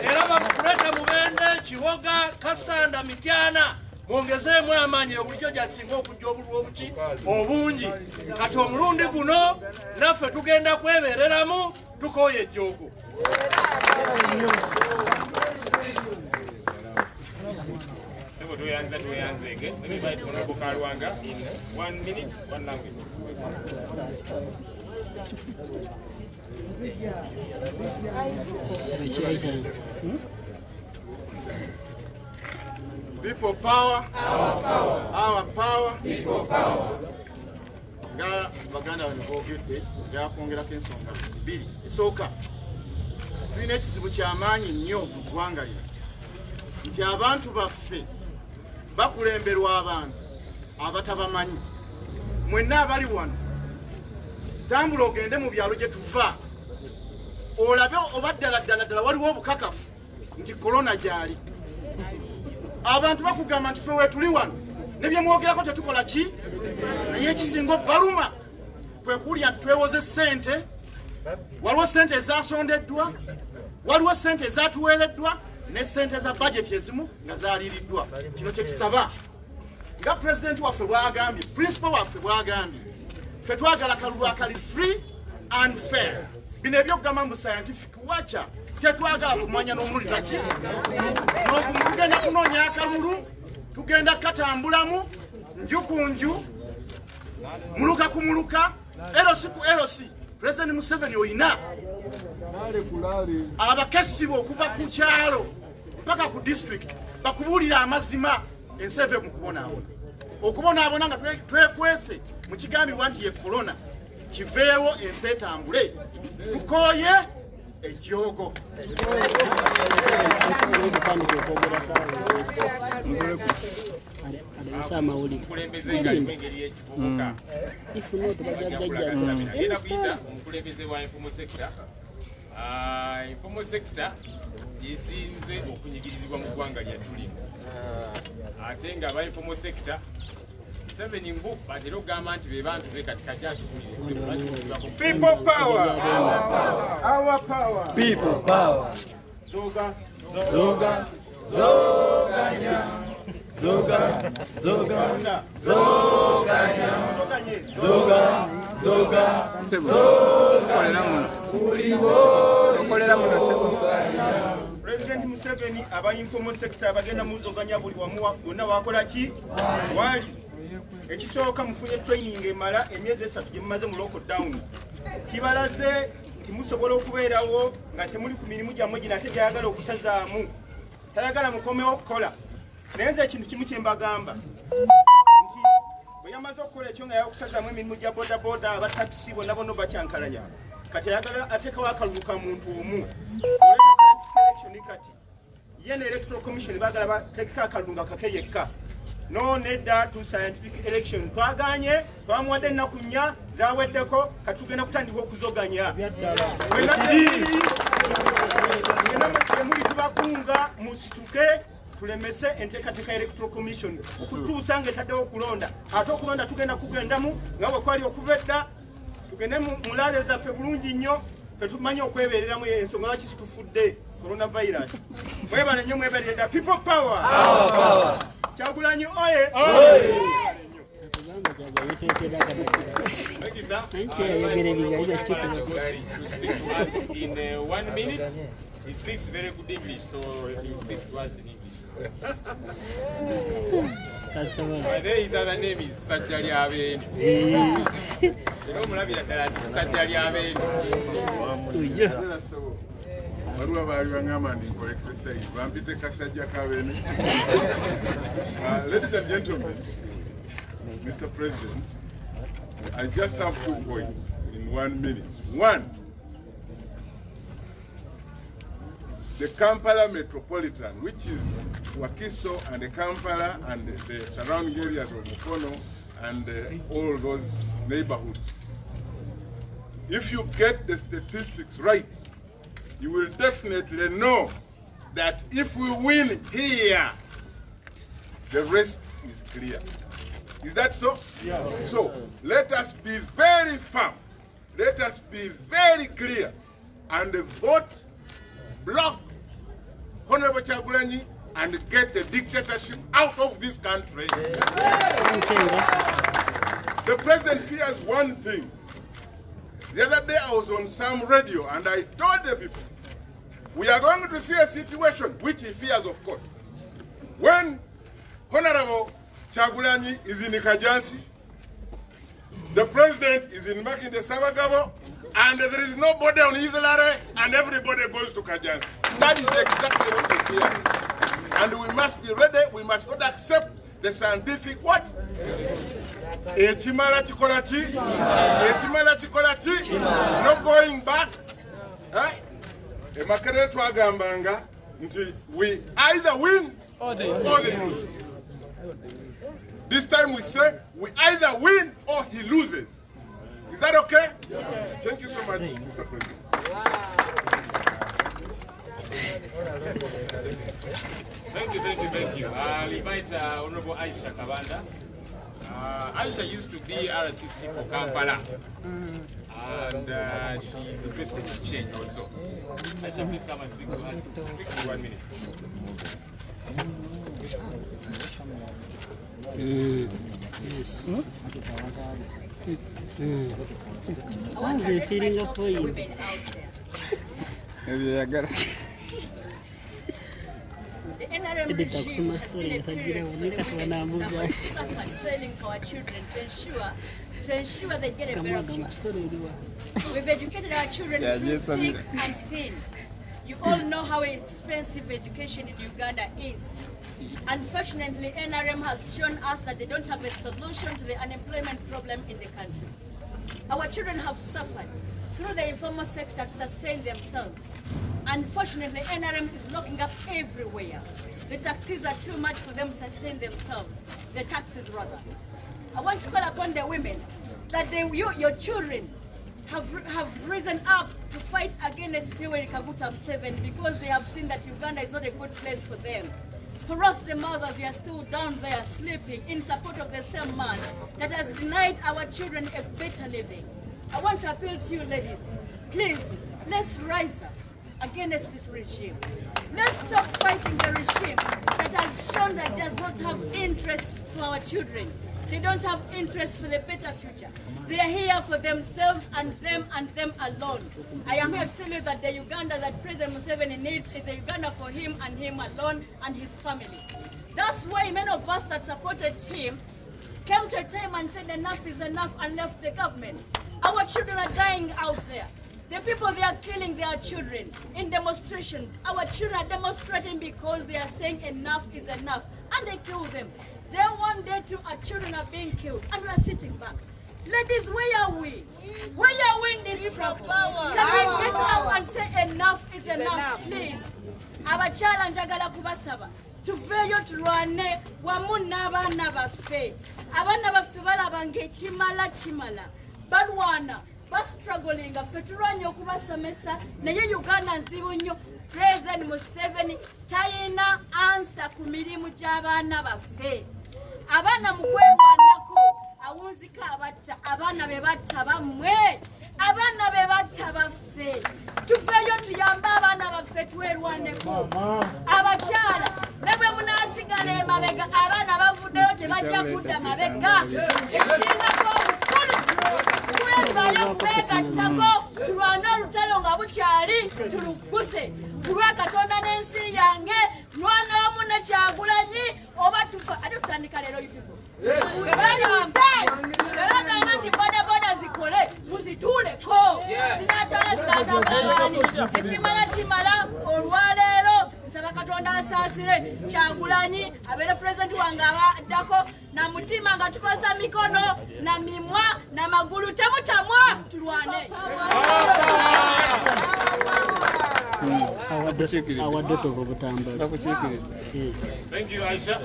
Era Gureta Mubende Kiwoga Kasanda Mityana mwongezeemu amaanyi obulijjo gyasinga okujja obulwa obuki obungi. Kati omulundi guno naffe tugenda kwebeereramu tukooye ejjoogo. Anybody want to go Kalwanga in 1 minute, 1 language. People power. Our power. Our power. People power. Nga baganda banogedde byakwongerako ensonga bbiri. Esooka tulina ekizibu ky'amaanyi nnyo mu ggwanga lino nti abantu baffe bakulemberwa abantu abatabamanyi. Mwenna abali wano tambula ogende mu byalo gye tuva olabe oba ddala waliwo obukakafu nti korona gyali. Abantu bakugamba nti ffe weetuli wano ne bye mwogerako tetukola ki? Naye ekisinga obbaluma kwe kuwulira nti twewoze ssente. Waliwo ssente ezasondeddwa, waliwo ssente ezatuweereddwa ne ssente za budget ezimu nga zaaliiriddwa. Kino kye tusaba nga pulezidenti waffe bw'agambye, principal waffe bw'agambye, ffe twagala akalulu akali free and fair. Bino ebyokugamba mu scientific wacha tetwagala kumanya n'omulundi taki tugenda kunoonya akalulu, tugenda katambulamu nju ku nju, muluka ku muluka, erosi ku erosi. President Museveni oyina abakesibo okuva ku kyalo mpaka ku district bakubuulira amazima ensi eve mu kubonaabona. Okubonaabona nga twekwese mu kigambibwa nti ye korona kiveewo ensi etambule. Tukooye ejjoogo. Informal sector yesinze okunyigirizibwa mu ggwanga lyatulimu. Ate nga aba informal sector Museveni mbu batera okugamba nti be bantu be kati kajja atukulirize. People power. Our power. People power. Zoga. Zoganya. zoga, zoga, zoganya, zoga, zoga, President Museveni aba informal sector abagenda muzoganya buli wamuwa gonna wakola ki wali ekisooka mufunye training emala emyezi 3 gye mumaze mu lockdown kibalaze nti musobola okubeerawo nga temuli ku mirimu gyammwe gino ate gyayagala okusazaamu tayagala mukomewo okukola naye nze ekintu kimu kye mbagamba nti bwe yamaze okukola ekyo nga yakusazaamu emirimu gya bodaboda abatakisi bonna bonna bakyankalanya kati ayagala ateekawo akalulu ka muntu omu oleta scientific election kati ye ne electoral commission baagala bateekeko akalulu nga kake yekka no nedda to scientific election twaganye twamuwadde ennaku 4 zaweddeko kati tugenda kutandika okuzoganya muli tubakunga musituke tulemese enteekateeka electoral commission okutuusa ng'etaddewo okulonda ate okulonda tugenda kugendamu nga bwe kwali okuva edda tugende mulaale zaffe bulungi nnyo tetumanyi okwebereramu ensonga lwaki situfudde coronavirus mwebale nnyo mweberera people power Chagulanyi oye! Thank you, sir. To speak to us in 1 minute. He speaks very good English, so he will speak to us in English. My name, his other name is Sajjali Aben. You know, Mulavira Tarati, Sajjali Aben. Barua bali bangamani for exercise. Vampite kasajja kabene. Ladies and gentlemen, Mr. President, I just have 2 points in 1 minute. One, the Kampala Metropolitan, which is Wakiso and the Kampala and the surrounding areas of Mukono and all those neighborhoods. If you get the statistics right, you will definitely know that if we win here, the rest is clear. Is that so? Yeah. So let us be very firm. Let us be very clear and vote, block Honorable Chagulanyi and get the dictatorship out of this country. The president fears one thing. The other day I was on some radio and I told the people, we are going to see a situation which he fears, of course. When Honorable Chagulanyi is in Kajansi, the president is in Makinde Sabagabo, and there is nobody on Isolare, and everybody goes to Kajansi. That is exactly what we fear. And we must be ready, we must not accept the scientific what? Echimala chikolachi, echimala chikolachi, no going back. Emakere twagambanga nti we either win or they lose. This time we say we either win or he loses. Is that okay? Yeah. Thank you so much, Mr. President. Thank you. I'll invite Honorable Aisha Kabanda. Aisha used to be RCC for Kampala. And she's interested in change also. Aisha, please come and speak to us. Speak for 1 minute. Yes. How's the feeling of you? The NRM regime has been a period of training for our children to ensure they get a better future. We've educated our children through thick and thin. You all know how expensive education in Uganda is. Unfortunately, NRM has shown us that they don't have a solution to the unemployment problem in the country. Our children have suffered through the informal sector to sustain themselves. Unfortunately, NRM is locking up everywhere. The taxes are too much for them to sustain themselves. The taxes, rather. I want to call upon the women that your children have risen up to fight against Yoweri Kaguta Museveni because they have seen that Uganda is not a good place for them. For us, the mothers, we are still down there sleeping in support of the same man that has denied our children a better living. I want to appeal to you, ladies. Please, let's rise up. against this regime. Let's stop fighting the regime that has shown that does not have interest for our children. They don't have interest for the better future. They are here for themselves and them alone. I am here to tell you that the Uganda that President Museveni needs is a Uganda for him and him alone and his family. That's why many of us that supported him came to a time and said enough is enough and left the government. Our children are dying out there. The people, they are killing their children in demonstrations. Our children are demonstrating because they are saying enough is enough. And they kill them. Day one, day two, our children are being killed. And we are sitting back. Ladies, where are we? Where are we in this struggle? Can we get up and say enough is enough, please? Abachala njagala kubasaba. Tuveyo tulwane wamu n'abaana baffe. Abaana baffe balaba ng'ekimala kimala. Balwana, bastrugglinga ffe tulwanye okubasomesa naye Uganda nzibu nnyo. President Museveni tayina ansa ku mirimu gy'abaana baffe. Abaana mu kwerwanako awunzika abatta abaana be batta bammwe. Abaana be batta baffe. Tuveeyo tuyambe abaana baffe twerwaneko. Abakyala ne bwe munaasigala emabega abaana bavuddeyo tebajja kudda mabega. Ekisingako obukulu twevayo kwegattako tulwane olutalo nga bukyali tuluguse. Kulwa Katonda n'ensi yange mwana wamu ne Kyagulanyi oba tufa ate tutandika leero yuko. Bagamba nti bodaboda zikole muzituuleko zinatwala ekimala kimala olwaleero nsaba Katonda asaasire Kyagulanyi abeere pulezidenti wange abaddako na mutima nga tukoza mikono na mimwa na magulu temutamwa tulwane. Our daughter of Butamba. Thank you, Aisha.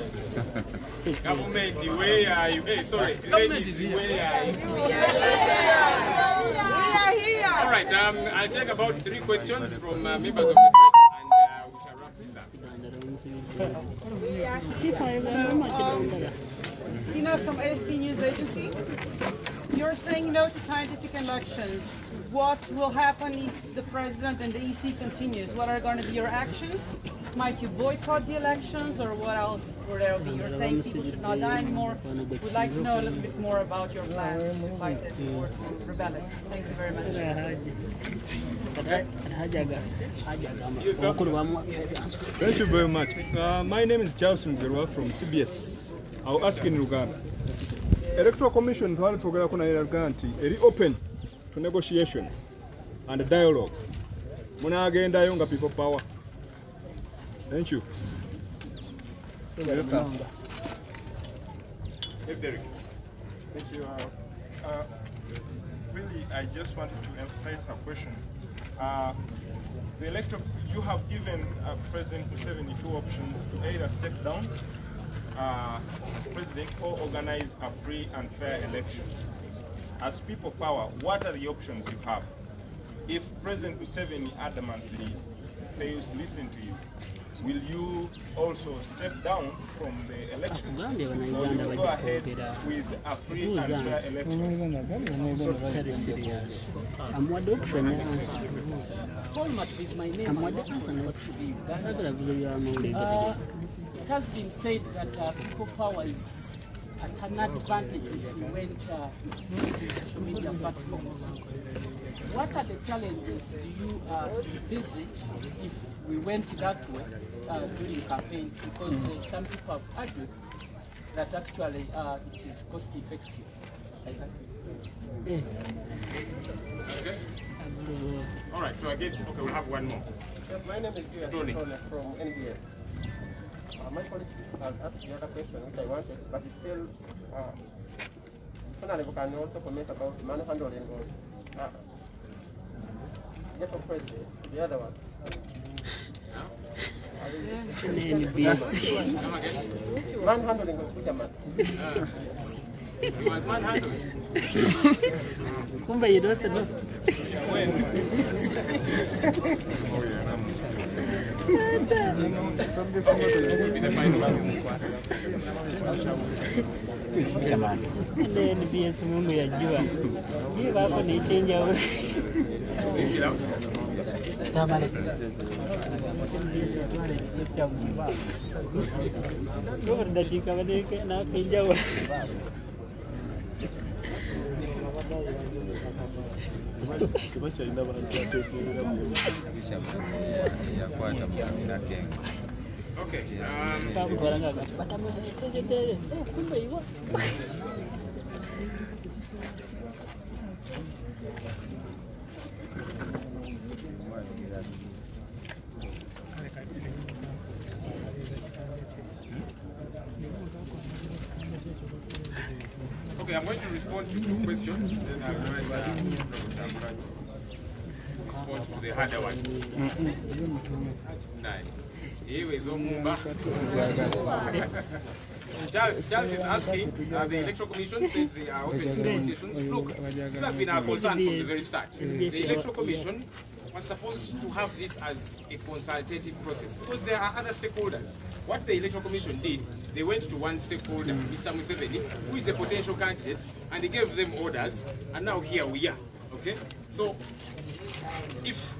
Government, where are you? Hey, sorry, ladies, where are you? We are here. All right, I'll take about 3 questions from members of the press, and we shall wrap this up. Tina from AFP News Agency. You're saying no to scientific elections. What will happen if the president and the EC continues? What are going to be your actions? Might you boycott the elections, or what else will there be? You're saying people should not die anymore. We'd like to know a little bit more about your plans to fight it or to rebel it. Thank you very much. Thank you very much. My name is Charles Mzerwa from CBS. I'll ask in Uganda. Electoral Commission to very open to negotiation and dialogue. Muna agenda yonga people power. Thank you. Welcome. Yes, Derek. Thank you. Really, I just wanted to emphasize a question. The electoral, you have given President Museveni 2 options to either step down as president or organize a free and fair election. As people power, what are the options you have? If President Museveni adamantly fails to listen to you, will you also step down from the election? Or will you go ahead with a free and fair election? It has been said that people power is at an advantage if we went using social media platforms. What are the challenges do you envisage if we went that way during campaigns? Because some people have argued that actually it is cost effective. Okay. All right, so I guess, okay, we'll have one more. Yes, my name is Tony from NBS. My colleague has asked the other question which I wanted, but it's still, can you also comment about manhandling of ghetto president, the other one? Manhandling of Fujaman. It was manhandling. Kumbe you don't know. NBS Mungu ya jua. Hii hapo ni change au. Okay. Okay, I'm going to respond to 2 questions, then I'll respond to the harder ones. Charles is asking, the Electoral Commission said they are open to negotiations. Look, this has been our concern from the very start. The Electoral Commission was supposed to have this as a consultative process because there are other stakeholders. What the Electoral Commission did, they went to one stakeholder, Mr. Museveni, who is a potential candidate, and they gave them orders, and now here we are. Okay? So, if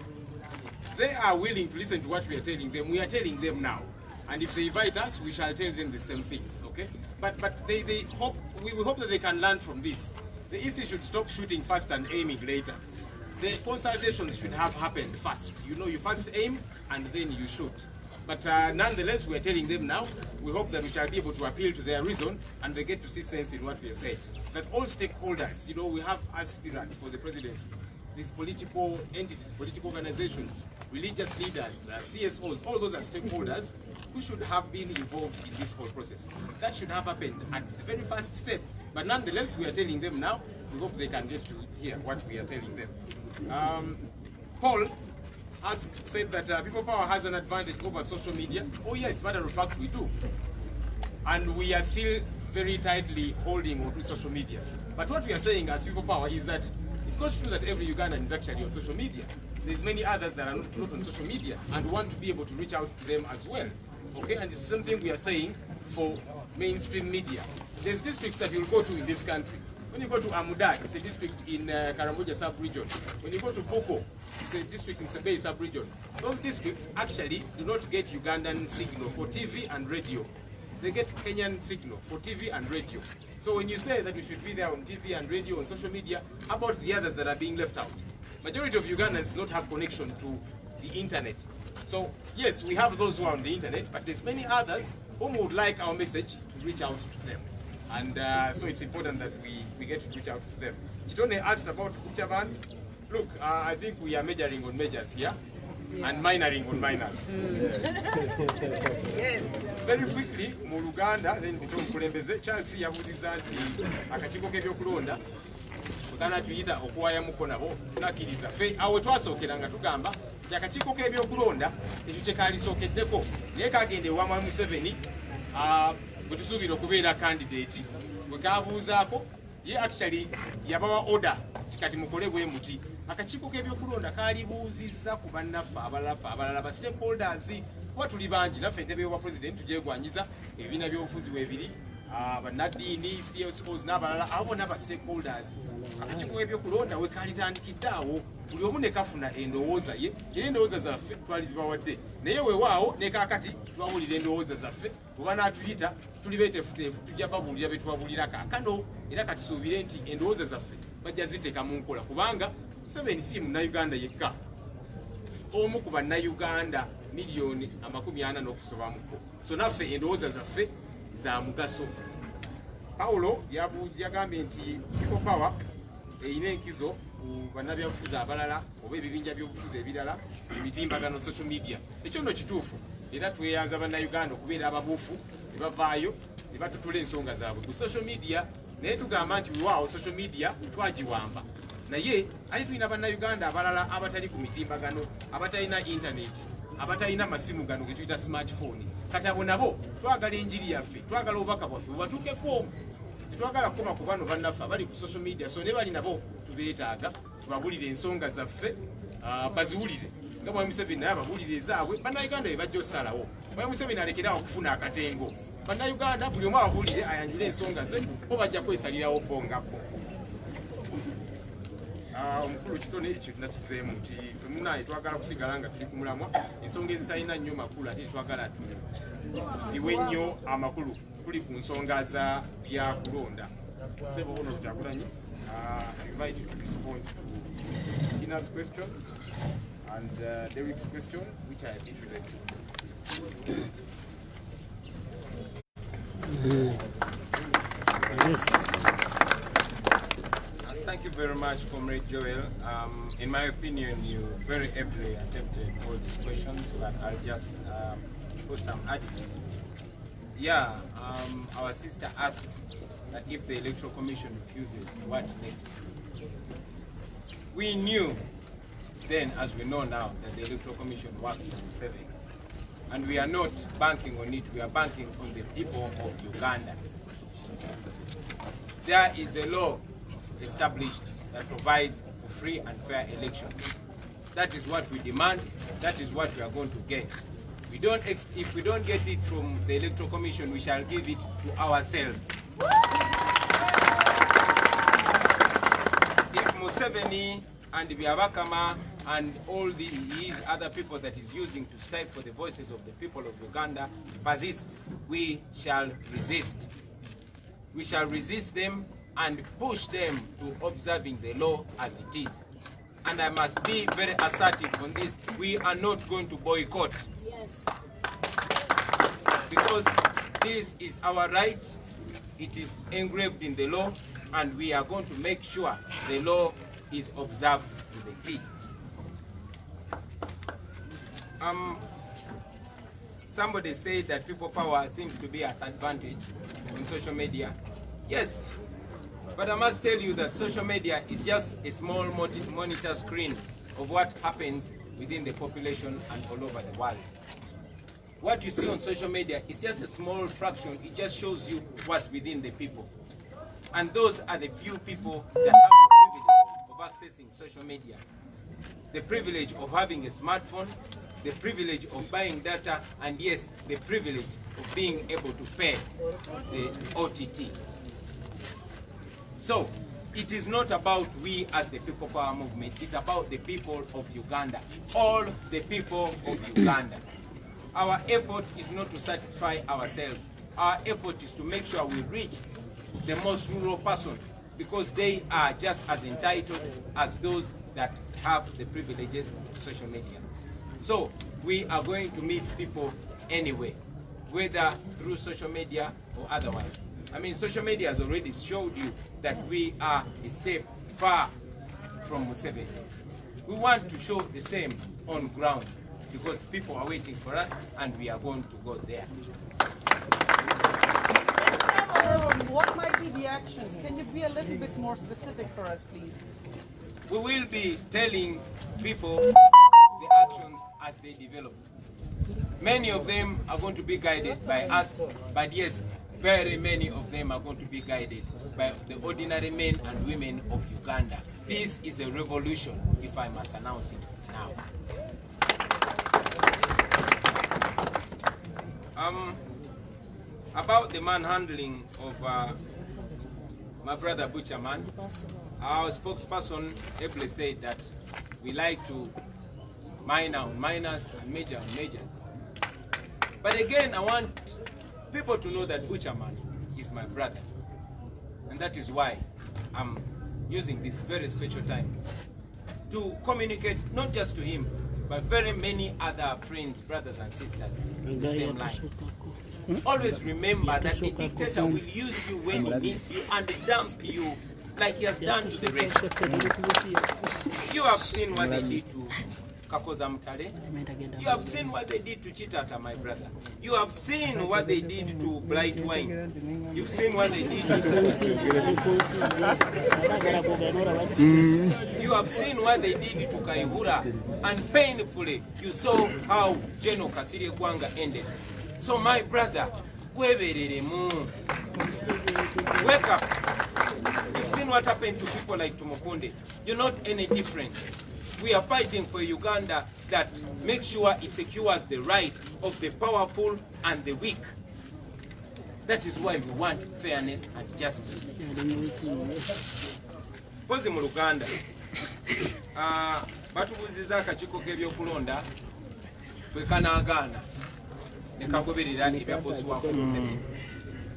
they are willing to listen to what we are telling them, we are telling them now. And if they invite us, we shall tell them the same things, okay? But they hope, we hope that they can learn from this. The EC should stop shooting first and aiming later. The consultations should have happened first. You know, you first aim and then you shoot. But nonetheless, we are telling them now, we hope that we shall be able to appeal to their reason and they get to see sense in what we are saying. That all stakeholders, you know, we have aspirants for the presidency. These political entities, political organizations, religious leaders, CSOs, all those are stakeholders who should have been involved in this whole process. That should have happened at the very first step. But nonetheless, we are telling them now, we hope they can get to hear what we are telling them. Paul said that People Power has an advantage over social media. Oh yes, matter of fact, we do. And we are still very tightly holding onto social media. But what we are saying as People Power is that it's not true that every Ugandan is actually on social media. There's many others that are not on social media and want to be able to reach out to them as well. Okay, and it's the same thing we are saying for mainstream media. There's districts that you'll go to in this country. When you go to Amuda, it's a district in Karamoja sub-region. When you go to Boko, it's a district in Sebei sub-region. Those districts actually do not get Ugandan signal for TV and radio. They get Kenyan signal for TV and radio. So when you say that we should be there on TV and radio, on social media, how about the others that are being left out? Majority of Ugandans do not have connection to the internet. So yes, we have those who are on the internet, but there's many others who would like our message to reach out to them. And so it's important that we get to reach out to them. Chitone asked about Uchaban. Look, I think we are majoring on majors here and minoring on minors. Very quickly, mu Luganda, then Kulembeze, Charles yabuuliza nti akakiiko k'ebyokulonda kana tuyita okuwaya muko nabo nakiriza fe awe twasookera nga tugamba nti akakiiko k'ebyokulonda ekyo kye kaalisookeddeko naye kagende ewa Museveni bwe tusuubira okubeera candidate bwe kabuuzaako ye actually yabawa order kati mukole bwe muti akakiiko k'ebyokulonda kaalibuuzizza ku bannaffe abalala ba stakeholders kuba tuli bangi naffe entebe y'obwa president tugyegwanyiza ebibiina by'obufuzi weebiri bannaddiini CSOs n'abalala abo bonna ba stakeholders akakiiko k'ebyokulonda we kaalitandikidde awo buli omu ne kafuna endowooza ye era endowooza zaffe twalizibawadde naye weewaawo ne kaakati twawulira endowooza zaffe bwe naatuyita tuli beeteefuteefu tujja babuulira be twabulira kaakano era katusuubire nti endowooza zaffe bajja ziteeka mu nkola kubanga Museveni si munnayuganda yekka omu ku bannayuganda miliyoni 40 n'okusobamuko so naffe endowooza zaffe za mugaso. Paulo yagambye nti People Power erina enkizo ku bannabyabufuzi abalala oba ebibinja by'obufuzi ebirala emitimbagano social media. Ekyo nno kituufu era tweyanza bannayuganda okubeera ababuufu ne bavaayo ne batutula ensonga zaabwe ku social media naye tugamba nti waawo social media twagiwamba naye ate tulina bannayuganda abalala abatali ku mitimbagano abatalina internet abatalina masimu gano ge tuyita smartphone kati abo nabo twagala enjiri yaffe twagala obubaka bwaffe bubatuukeko tetwagala kukoma ku bano bannaffe abali ku social media so ne bali nabo tubeetaaga tubabulire ensonga zaffe baziwulire nga Mwami Museveni naye ababuulire ezaabwe bannayuganda be bajja osalawo Mwami Museveni alekerawo okufuna akatengo bannayuganda buli omu ababuulire ayanjule ensonga ze bo bajja kwesalirawo bo nga bo. omukulu kitone ekyo tunakizeemu nti femunaye twagala kusigala nga tuli ku mulamwa ensonga ezitalina nnyo makulu ate twagala tuziwe nnyo amakulu tuli ku nsonga za bya kulonda. Sebo Ono Kyagulanyi, I invite you to respond to Tina's question and Derek's question, which I iterated. Thank you very much, Comrade Joel. In my opinion, you very ably attempted all these questions, but I'll just put some additive. Yeah, our sister asked that if the Electoral Commission refuses, what next? We knew then, as we know now, that the Electoral Commission works for Museveni. And we are not banking on it, we are banking on the people of Uganda. There is a law established that provides for free and fair elections. That is what we demand, that is what we are going to get. If we don't get it from the Electoral Commission, we shall give it to ourselves. If Museveni and Byabakama and all these other people that is using to strike for the voices of the people of Uganda persists, we shall resist. We shall resist them and push them to observing the law as it is. And I must be very assertive on this. We are not going to boycott. Yes. Because this is our right. It is engraved in the law, and we are going to make sure the law is observed to the T. Somebody said that people power seems to be at advantage on social media. Yes, but I must tell you that social media is just a small monitor screen of what happens within the population and all over the world. What you see on social media is just a small fraction. It just shows you what's within the people. And those are the few people that have the privilege of accessing social media. The privilege of having a smartphone, the privilege of buying data, and yes, the privilege of being able to pay the OTT. So, it is not about we as the People Power Movement, it's about the people of Uganda, all the people of Uganda. Our effort is not to satisfy ourselves. Our effort is to make sure we reach the most rural person, because they are just as entitled as those that have the privileges of social media. So we are going to meet people anyway, whether through social media or otherwise. I mean, social media has already showed you that we are a step far from Museveni. We want to show the same on ground, because people are waiting for us and we are going to go there. What might be the actions? Can you be a little bit more specific for us, please? We will be telling people the actions as they develop. Many of them are going to be guided by us, but yes, very many of them are going to be guided by the ordinary men and women of Uganda. This is a revolution, if I must announce it now. About the manhandling of my brother Butcherman, our spokesperson ably said that we like to minor on minors and major on majors. But again, I want people to know that Butcherman is my brother. And that is why I'm using this very special time to communicate not just to him, but very many other friends, brothers and sisters in the same line. Always remember that the dictator will use you when he needs you and dump you like he has done to the rest. You have seen what they did to Kakoza Mutale. You have seen what they did to Chitata, my brother. You have seen what they did to Bright Wine. You've seen what they did to You have seen what they did to Kaihura. And painfully, you saw how General Kasirye Gwanga ended. So my brother, wake up. You've seen what happened to people like Tumukunde. You're not any different. We are fighting for Uganda that makes sure it secures the right of the powerful and the weak. That is why we want fairness and justice. Pozi mu Luganda, batubuziza akakiiko k'ebyokulonda bwe kanaagaana ne kagoberera ebya bosi waako Museveni.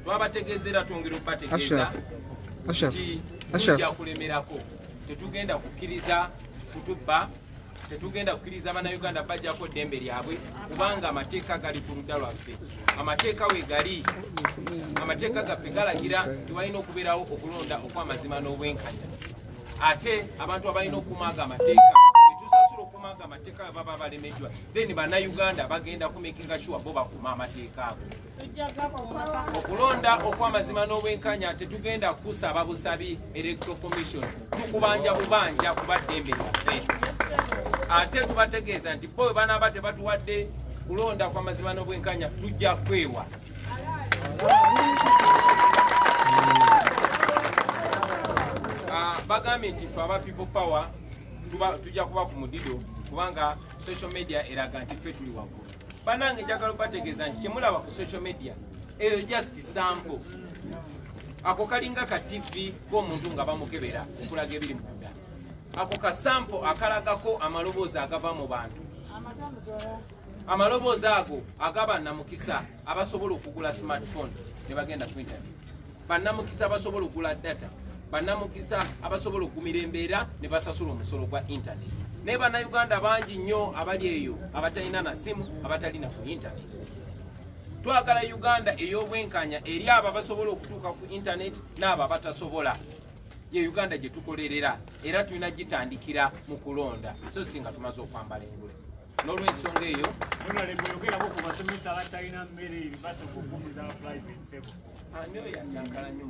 Twabategeezera twongera okubategeeza nti tujja kulemerako, tetugenda kukkiriza futubba, tetugenda kukkiriza Bannayuganda bajjako ddembe lyabwe, kubanga amateeka gali ku ludda lwaffe. Amateeka we gali, amateeka gaffe galagira tiwalina okubeerawo okulonda okw'amazima n'obwenkanya. Ate abantu abalina okumaaga amateeka betusasula okumaaga amateeka baba balemeddwa, then Bannayuganda bagenda kumakinga sure bo bakuma amateeka ago. Okulonda okw'amazima n'obwenkanya tetugenda kusaba busabi Electoral Commission, tukubanja bubanja kuba ddembe lyaffe. Ate tubategeeza nti bo banaaba tebatuwadde kulonda kw'amazima n'obwenkanya tujja kwewa. Bagambye nti ffe aba people power tujja kuba ku mudido kubanga social media eraga nti ffe tuli waggulu. Bannange njagala okubategeeza nti kyemulaba ku social media eyo just sample. Ako kalinga ka TV k'omuntu nga bamukebera okulaga ebiri munda. Ako ka sample akalagako amaloboozi agava mu bantu. Amaloboozi ago agaba namukisa abasobola okugula smartphone ne bagenda ku internet. Bannamukisa abasobola okugula data. Bannamukisa abasobola okumira embeera ne basasula omusolo gwa internet. Ne Bannayuganda bangi nnyo abali eyo abatalina na simu, abatalina ku internet. Twagala Uganda ey'obwenkanya eri abo abasobola okutuuka ku internet n'abo abatasobola. Ye Uganda gye tukolerera era tulina gitandikira mu kulonda so singa tumaze okwambala engule. N'olw'ensonga eyo yogerako ku basomesa abatalina mmere basa okukumiza private sector. Anyo yakyankala nnyo.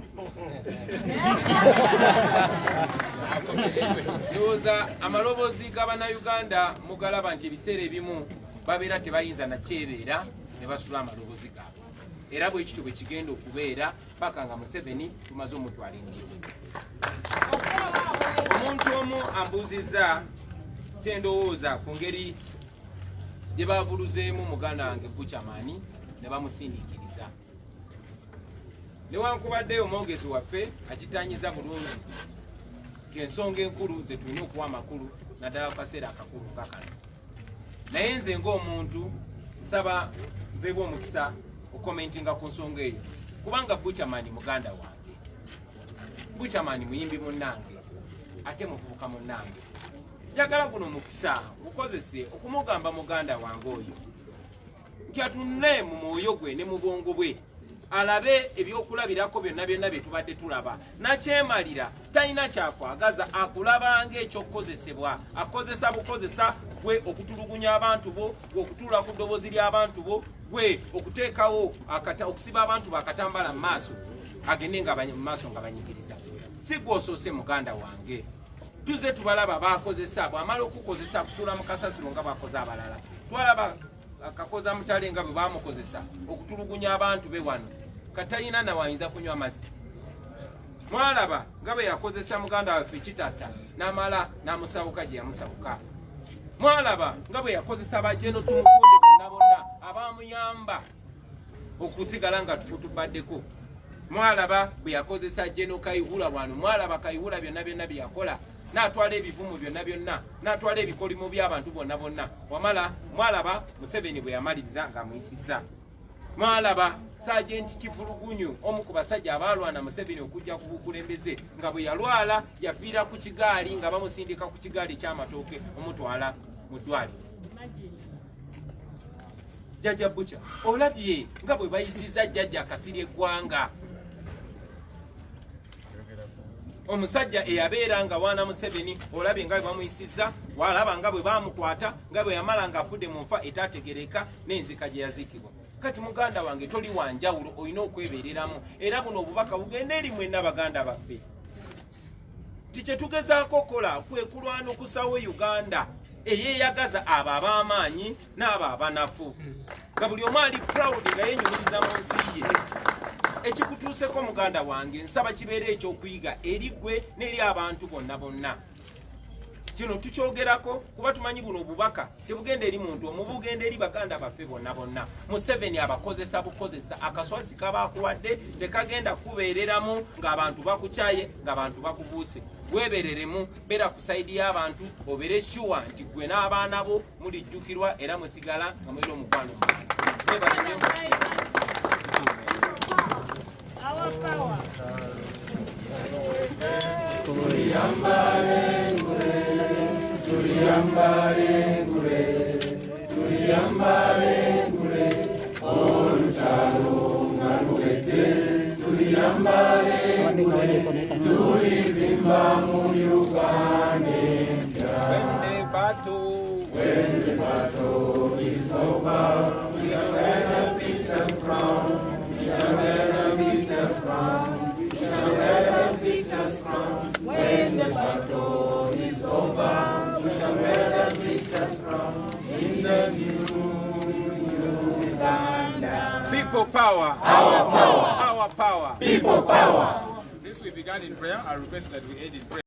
Ndowooza amaloboozi g'Abannayuganda mugalaba nti ebiseera ebimu babeera tebayinza nakyebeera ne basula amaloboozi gaabwe. Era bwe kityo bwe kigenda okubeera paka nga Museveni tumaze omutwala engeri. Omuntu omu ambuuzizza kyendowooza ku ngeri gye baavuluzeemu muganda wange Buchamani ne bamusindiikiriza. Newankubadde omwogezi waffe akitanyiza bulungi kyensonga enkulu ze tulina okuwa amakulu naddala ku kaseera akakulu nga kano. Naye nze ng'omuntu nsaba mpeebwa omukisa okukomentinga ku nsonga eyo kubanga Buchamani muganda wange. Buchamani muyimbi munnange ate muvubuka munnange. Njagala guno omukisa gukozese okumugamba muganda wange oyo nti atunule mu mwoyo gwe ne mu bwongo bwe alabe ebyokulabirako byonna byonna bye tubadde tulaba. Nakyemalira talina kyakwagaza akulaba ng'ekyokukozesebwa. Akozesa bukozesa gwe okutulugunya abantu bo, gwe okutuula ku ddoboozi ly'abantu bo, gwe okuteekawo okusiba abantu bakatambala mu maaso agende nga mu maaso nga banyigiriza. Si gwe osoose muganda wange. Tuze tubalaba bakozesa bw'amala okukozesa kusuula mu kasasiro nga bakoze abalala. Twalaba akakoza mutale nga bwe bamukozesa okutulugunya abantu be wano katalina nawayinza kunywa mazzi. Mwalaba nga bwe yakozesa muganda waffe Kitata n'amala n'amusawuka gye yamusawuka. Mwalaba nga bwe yakozesa bajeno tumukunde bonna bonna abamuyamba okusigala nga tufu tubaddeko. Mwalaba bwe yakozesa Jeno Kayihura wano. Mwalaba Kayihura byonna byonna bye yakola. N'atwala ebivumu byonna byonna, n'atwala ebikolimo by'abantu bonna bonna. Wamala mwalaba Museveni bwe yamaliriza ng'amuyisizza. Mwalaba Sajenti Kifulugunyu omu ku basajja abaalwana Museveni okujja ku bukulembeze nga bwe yalwala yafiira ku kigaali nga bamusindika ku kigaali ky'amatooke omutwala mu ddwaliro. Jjajja Bucha olabye nga bwe bayisizza jjajja akasirya eggwanga. Omusajja eyabeera nga wana Museveni olabye nga bwe bamuyisizza, walaba nga bwe bamukwata, nga bwe yamala nga afudde mu nfa etaategereka n'enzika gye yaziikibwa. Kati muganda wange toli wanjawulo, olina okwebeereramu era buno obubaka bugenda eri mwenna baganda baffe. Ti kye tugezaako kola kwe kulwana okusawo Uganda eyeeyagaza abo ab'amaanyi n'abo abanafu. Nga buli omu ali proud nga yenyumiriza mu nsi ye. Ekikutuuseko muganda wange nsaba kibeere ekyokuyiga eri gwe n'eri abantu bonna bonna. kino tukyogerako kuba tumanyi buno obubaka tebugenda eri muntu omu bugenda eri baganda baffe bonna Museveni abakozesa bukozesa akaswazi kabakuwadde tekagenda kubeereramu ng'abantu bakukyaye ng'abantu bakubuuse weebereremu beera ku sayidi y'abantu obeere sure nti gwe n'abaana bo mulijjukirwa era mwesigala nga mulina omukwano When the battle is over, we shall wear the victor's crown. We shall wear the victor's crown. We shall wear the victor's crown. When the battle is over, we shall wear the victor's crown. In the new Uganda. People power. Our power. Our power. People power. Since we began in prayer, I request that we end in prayer.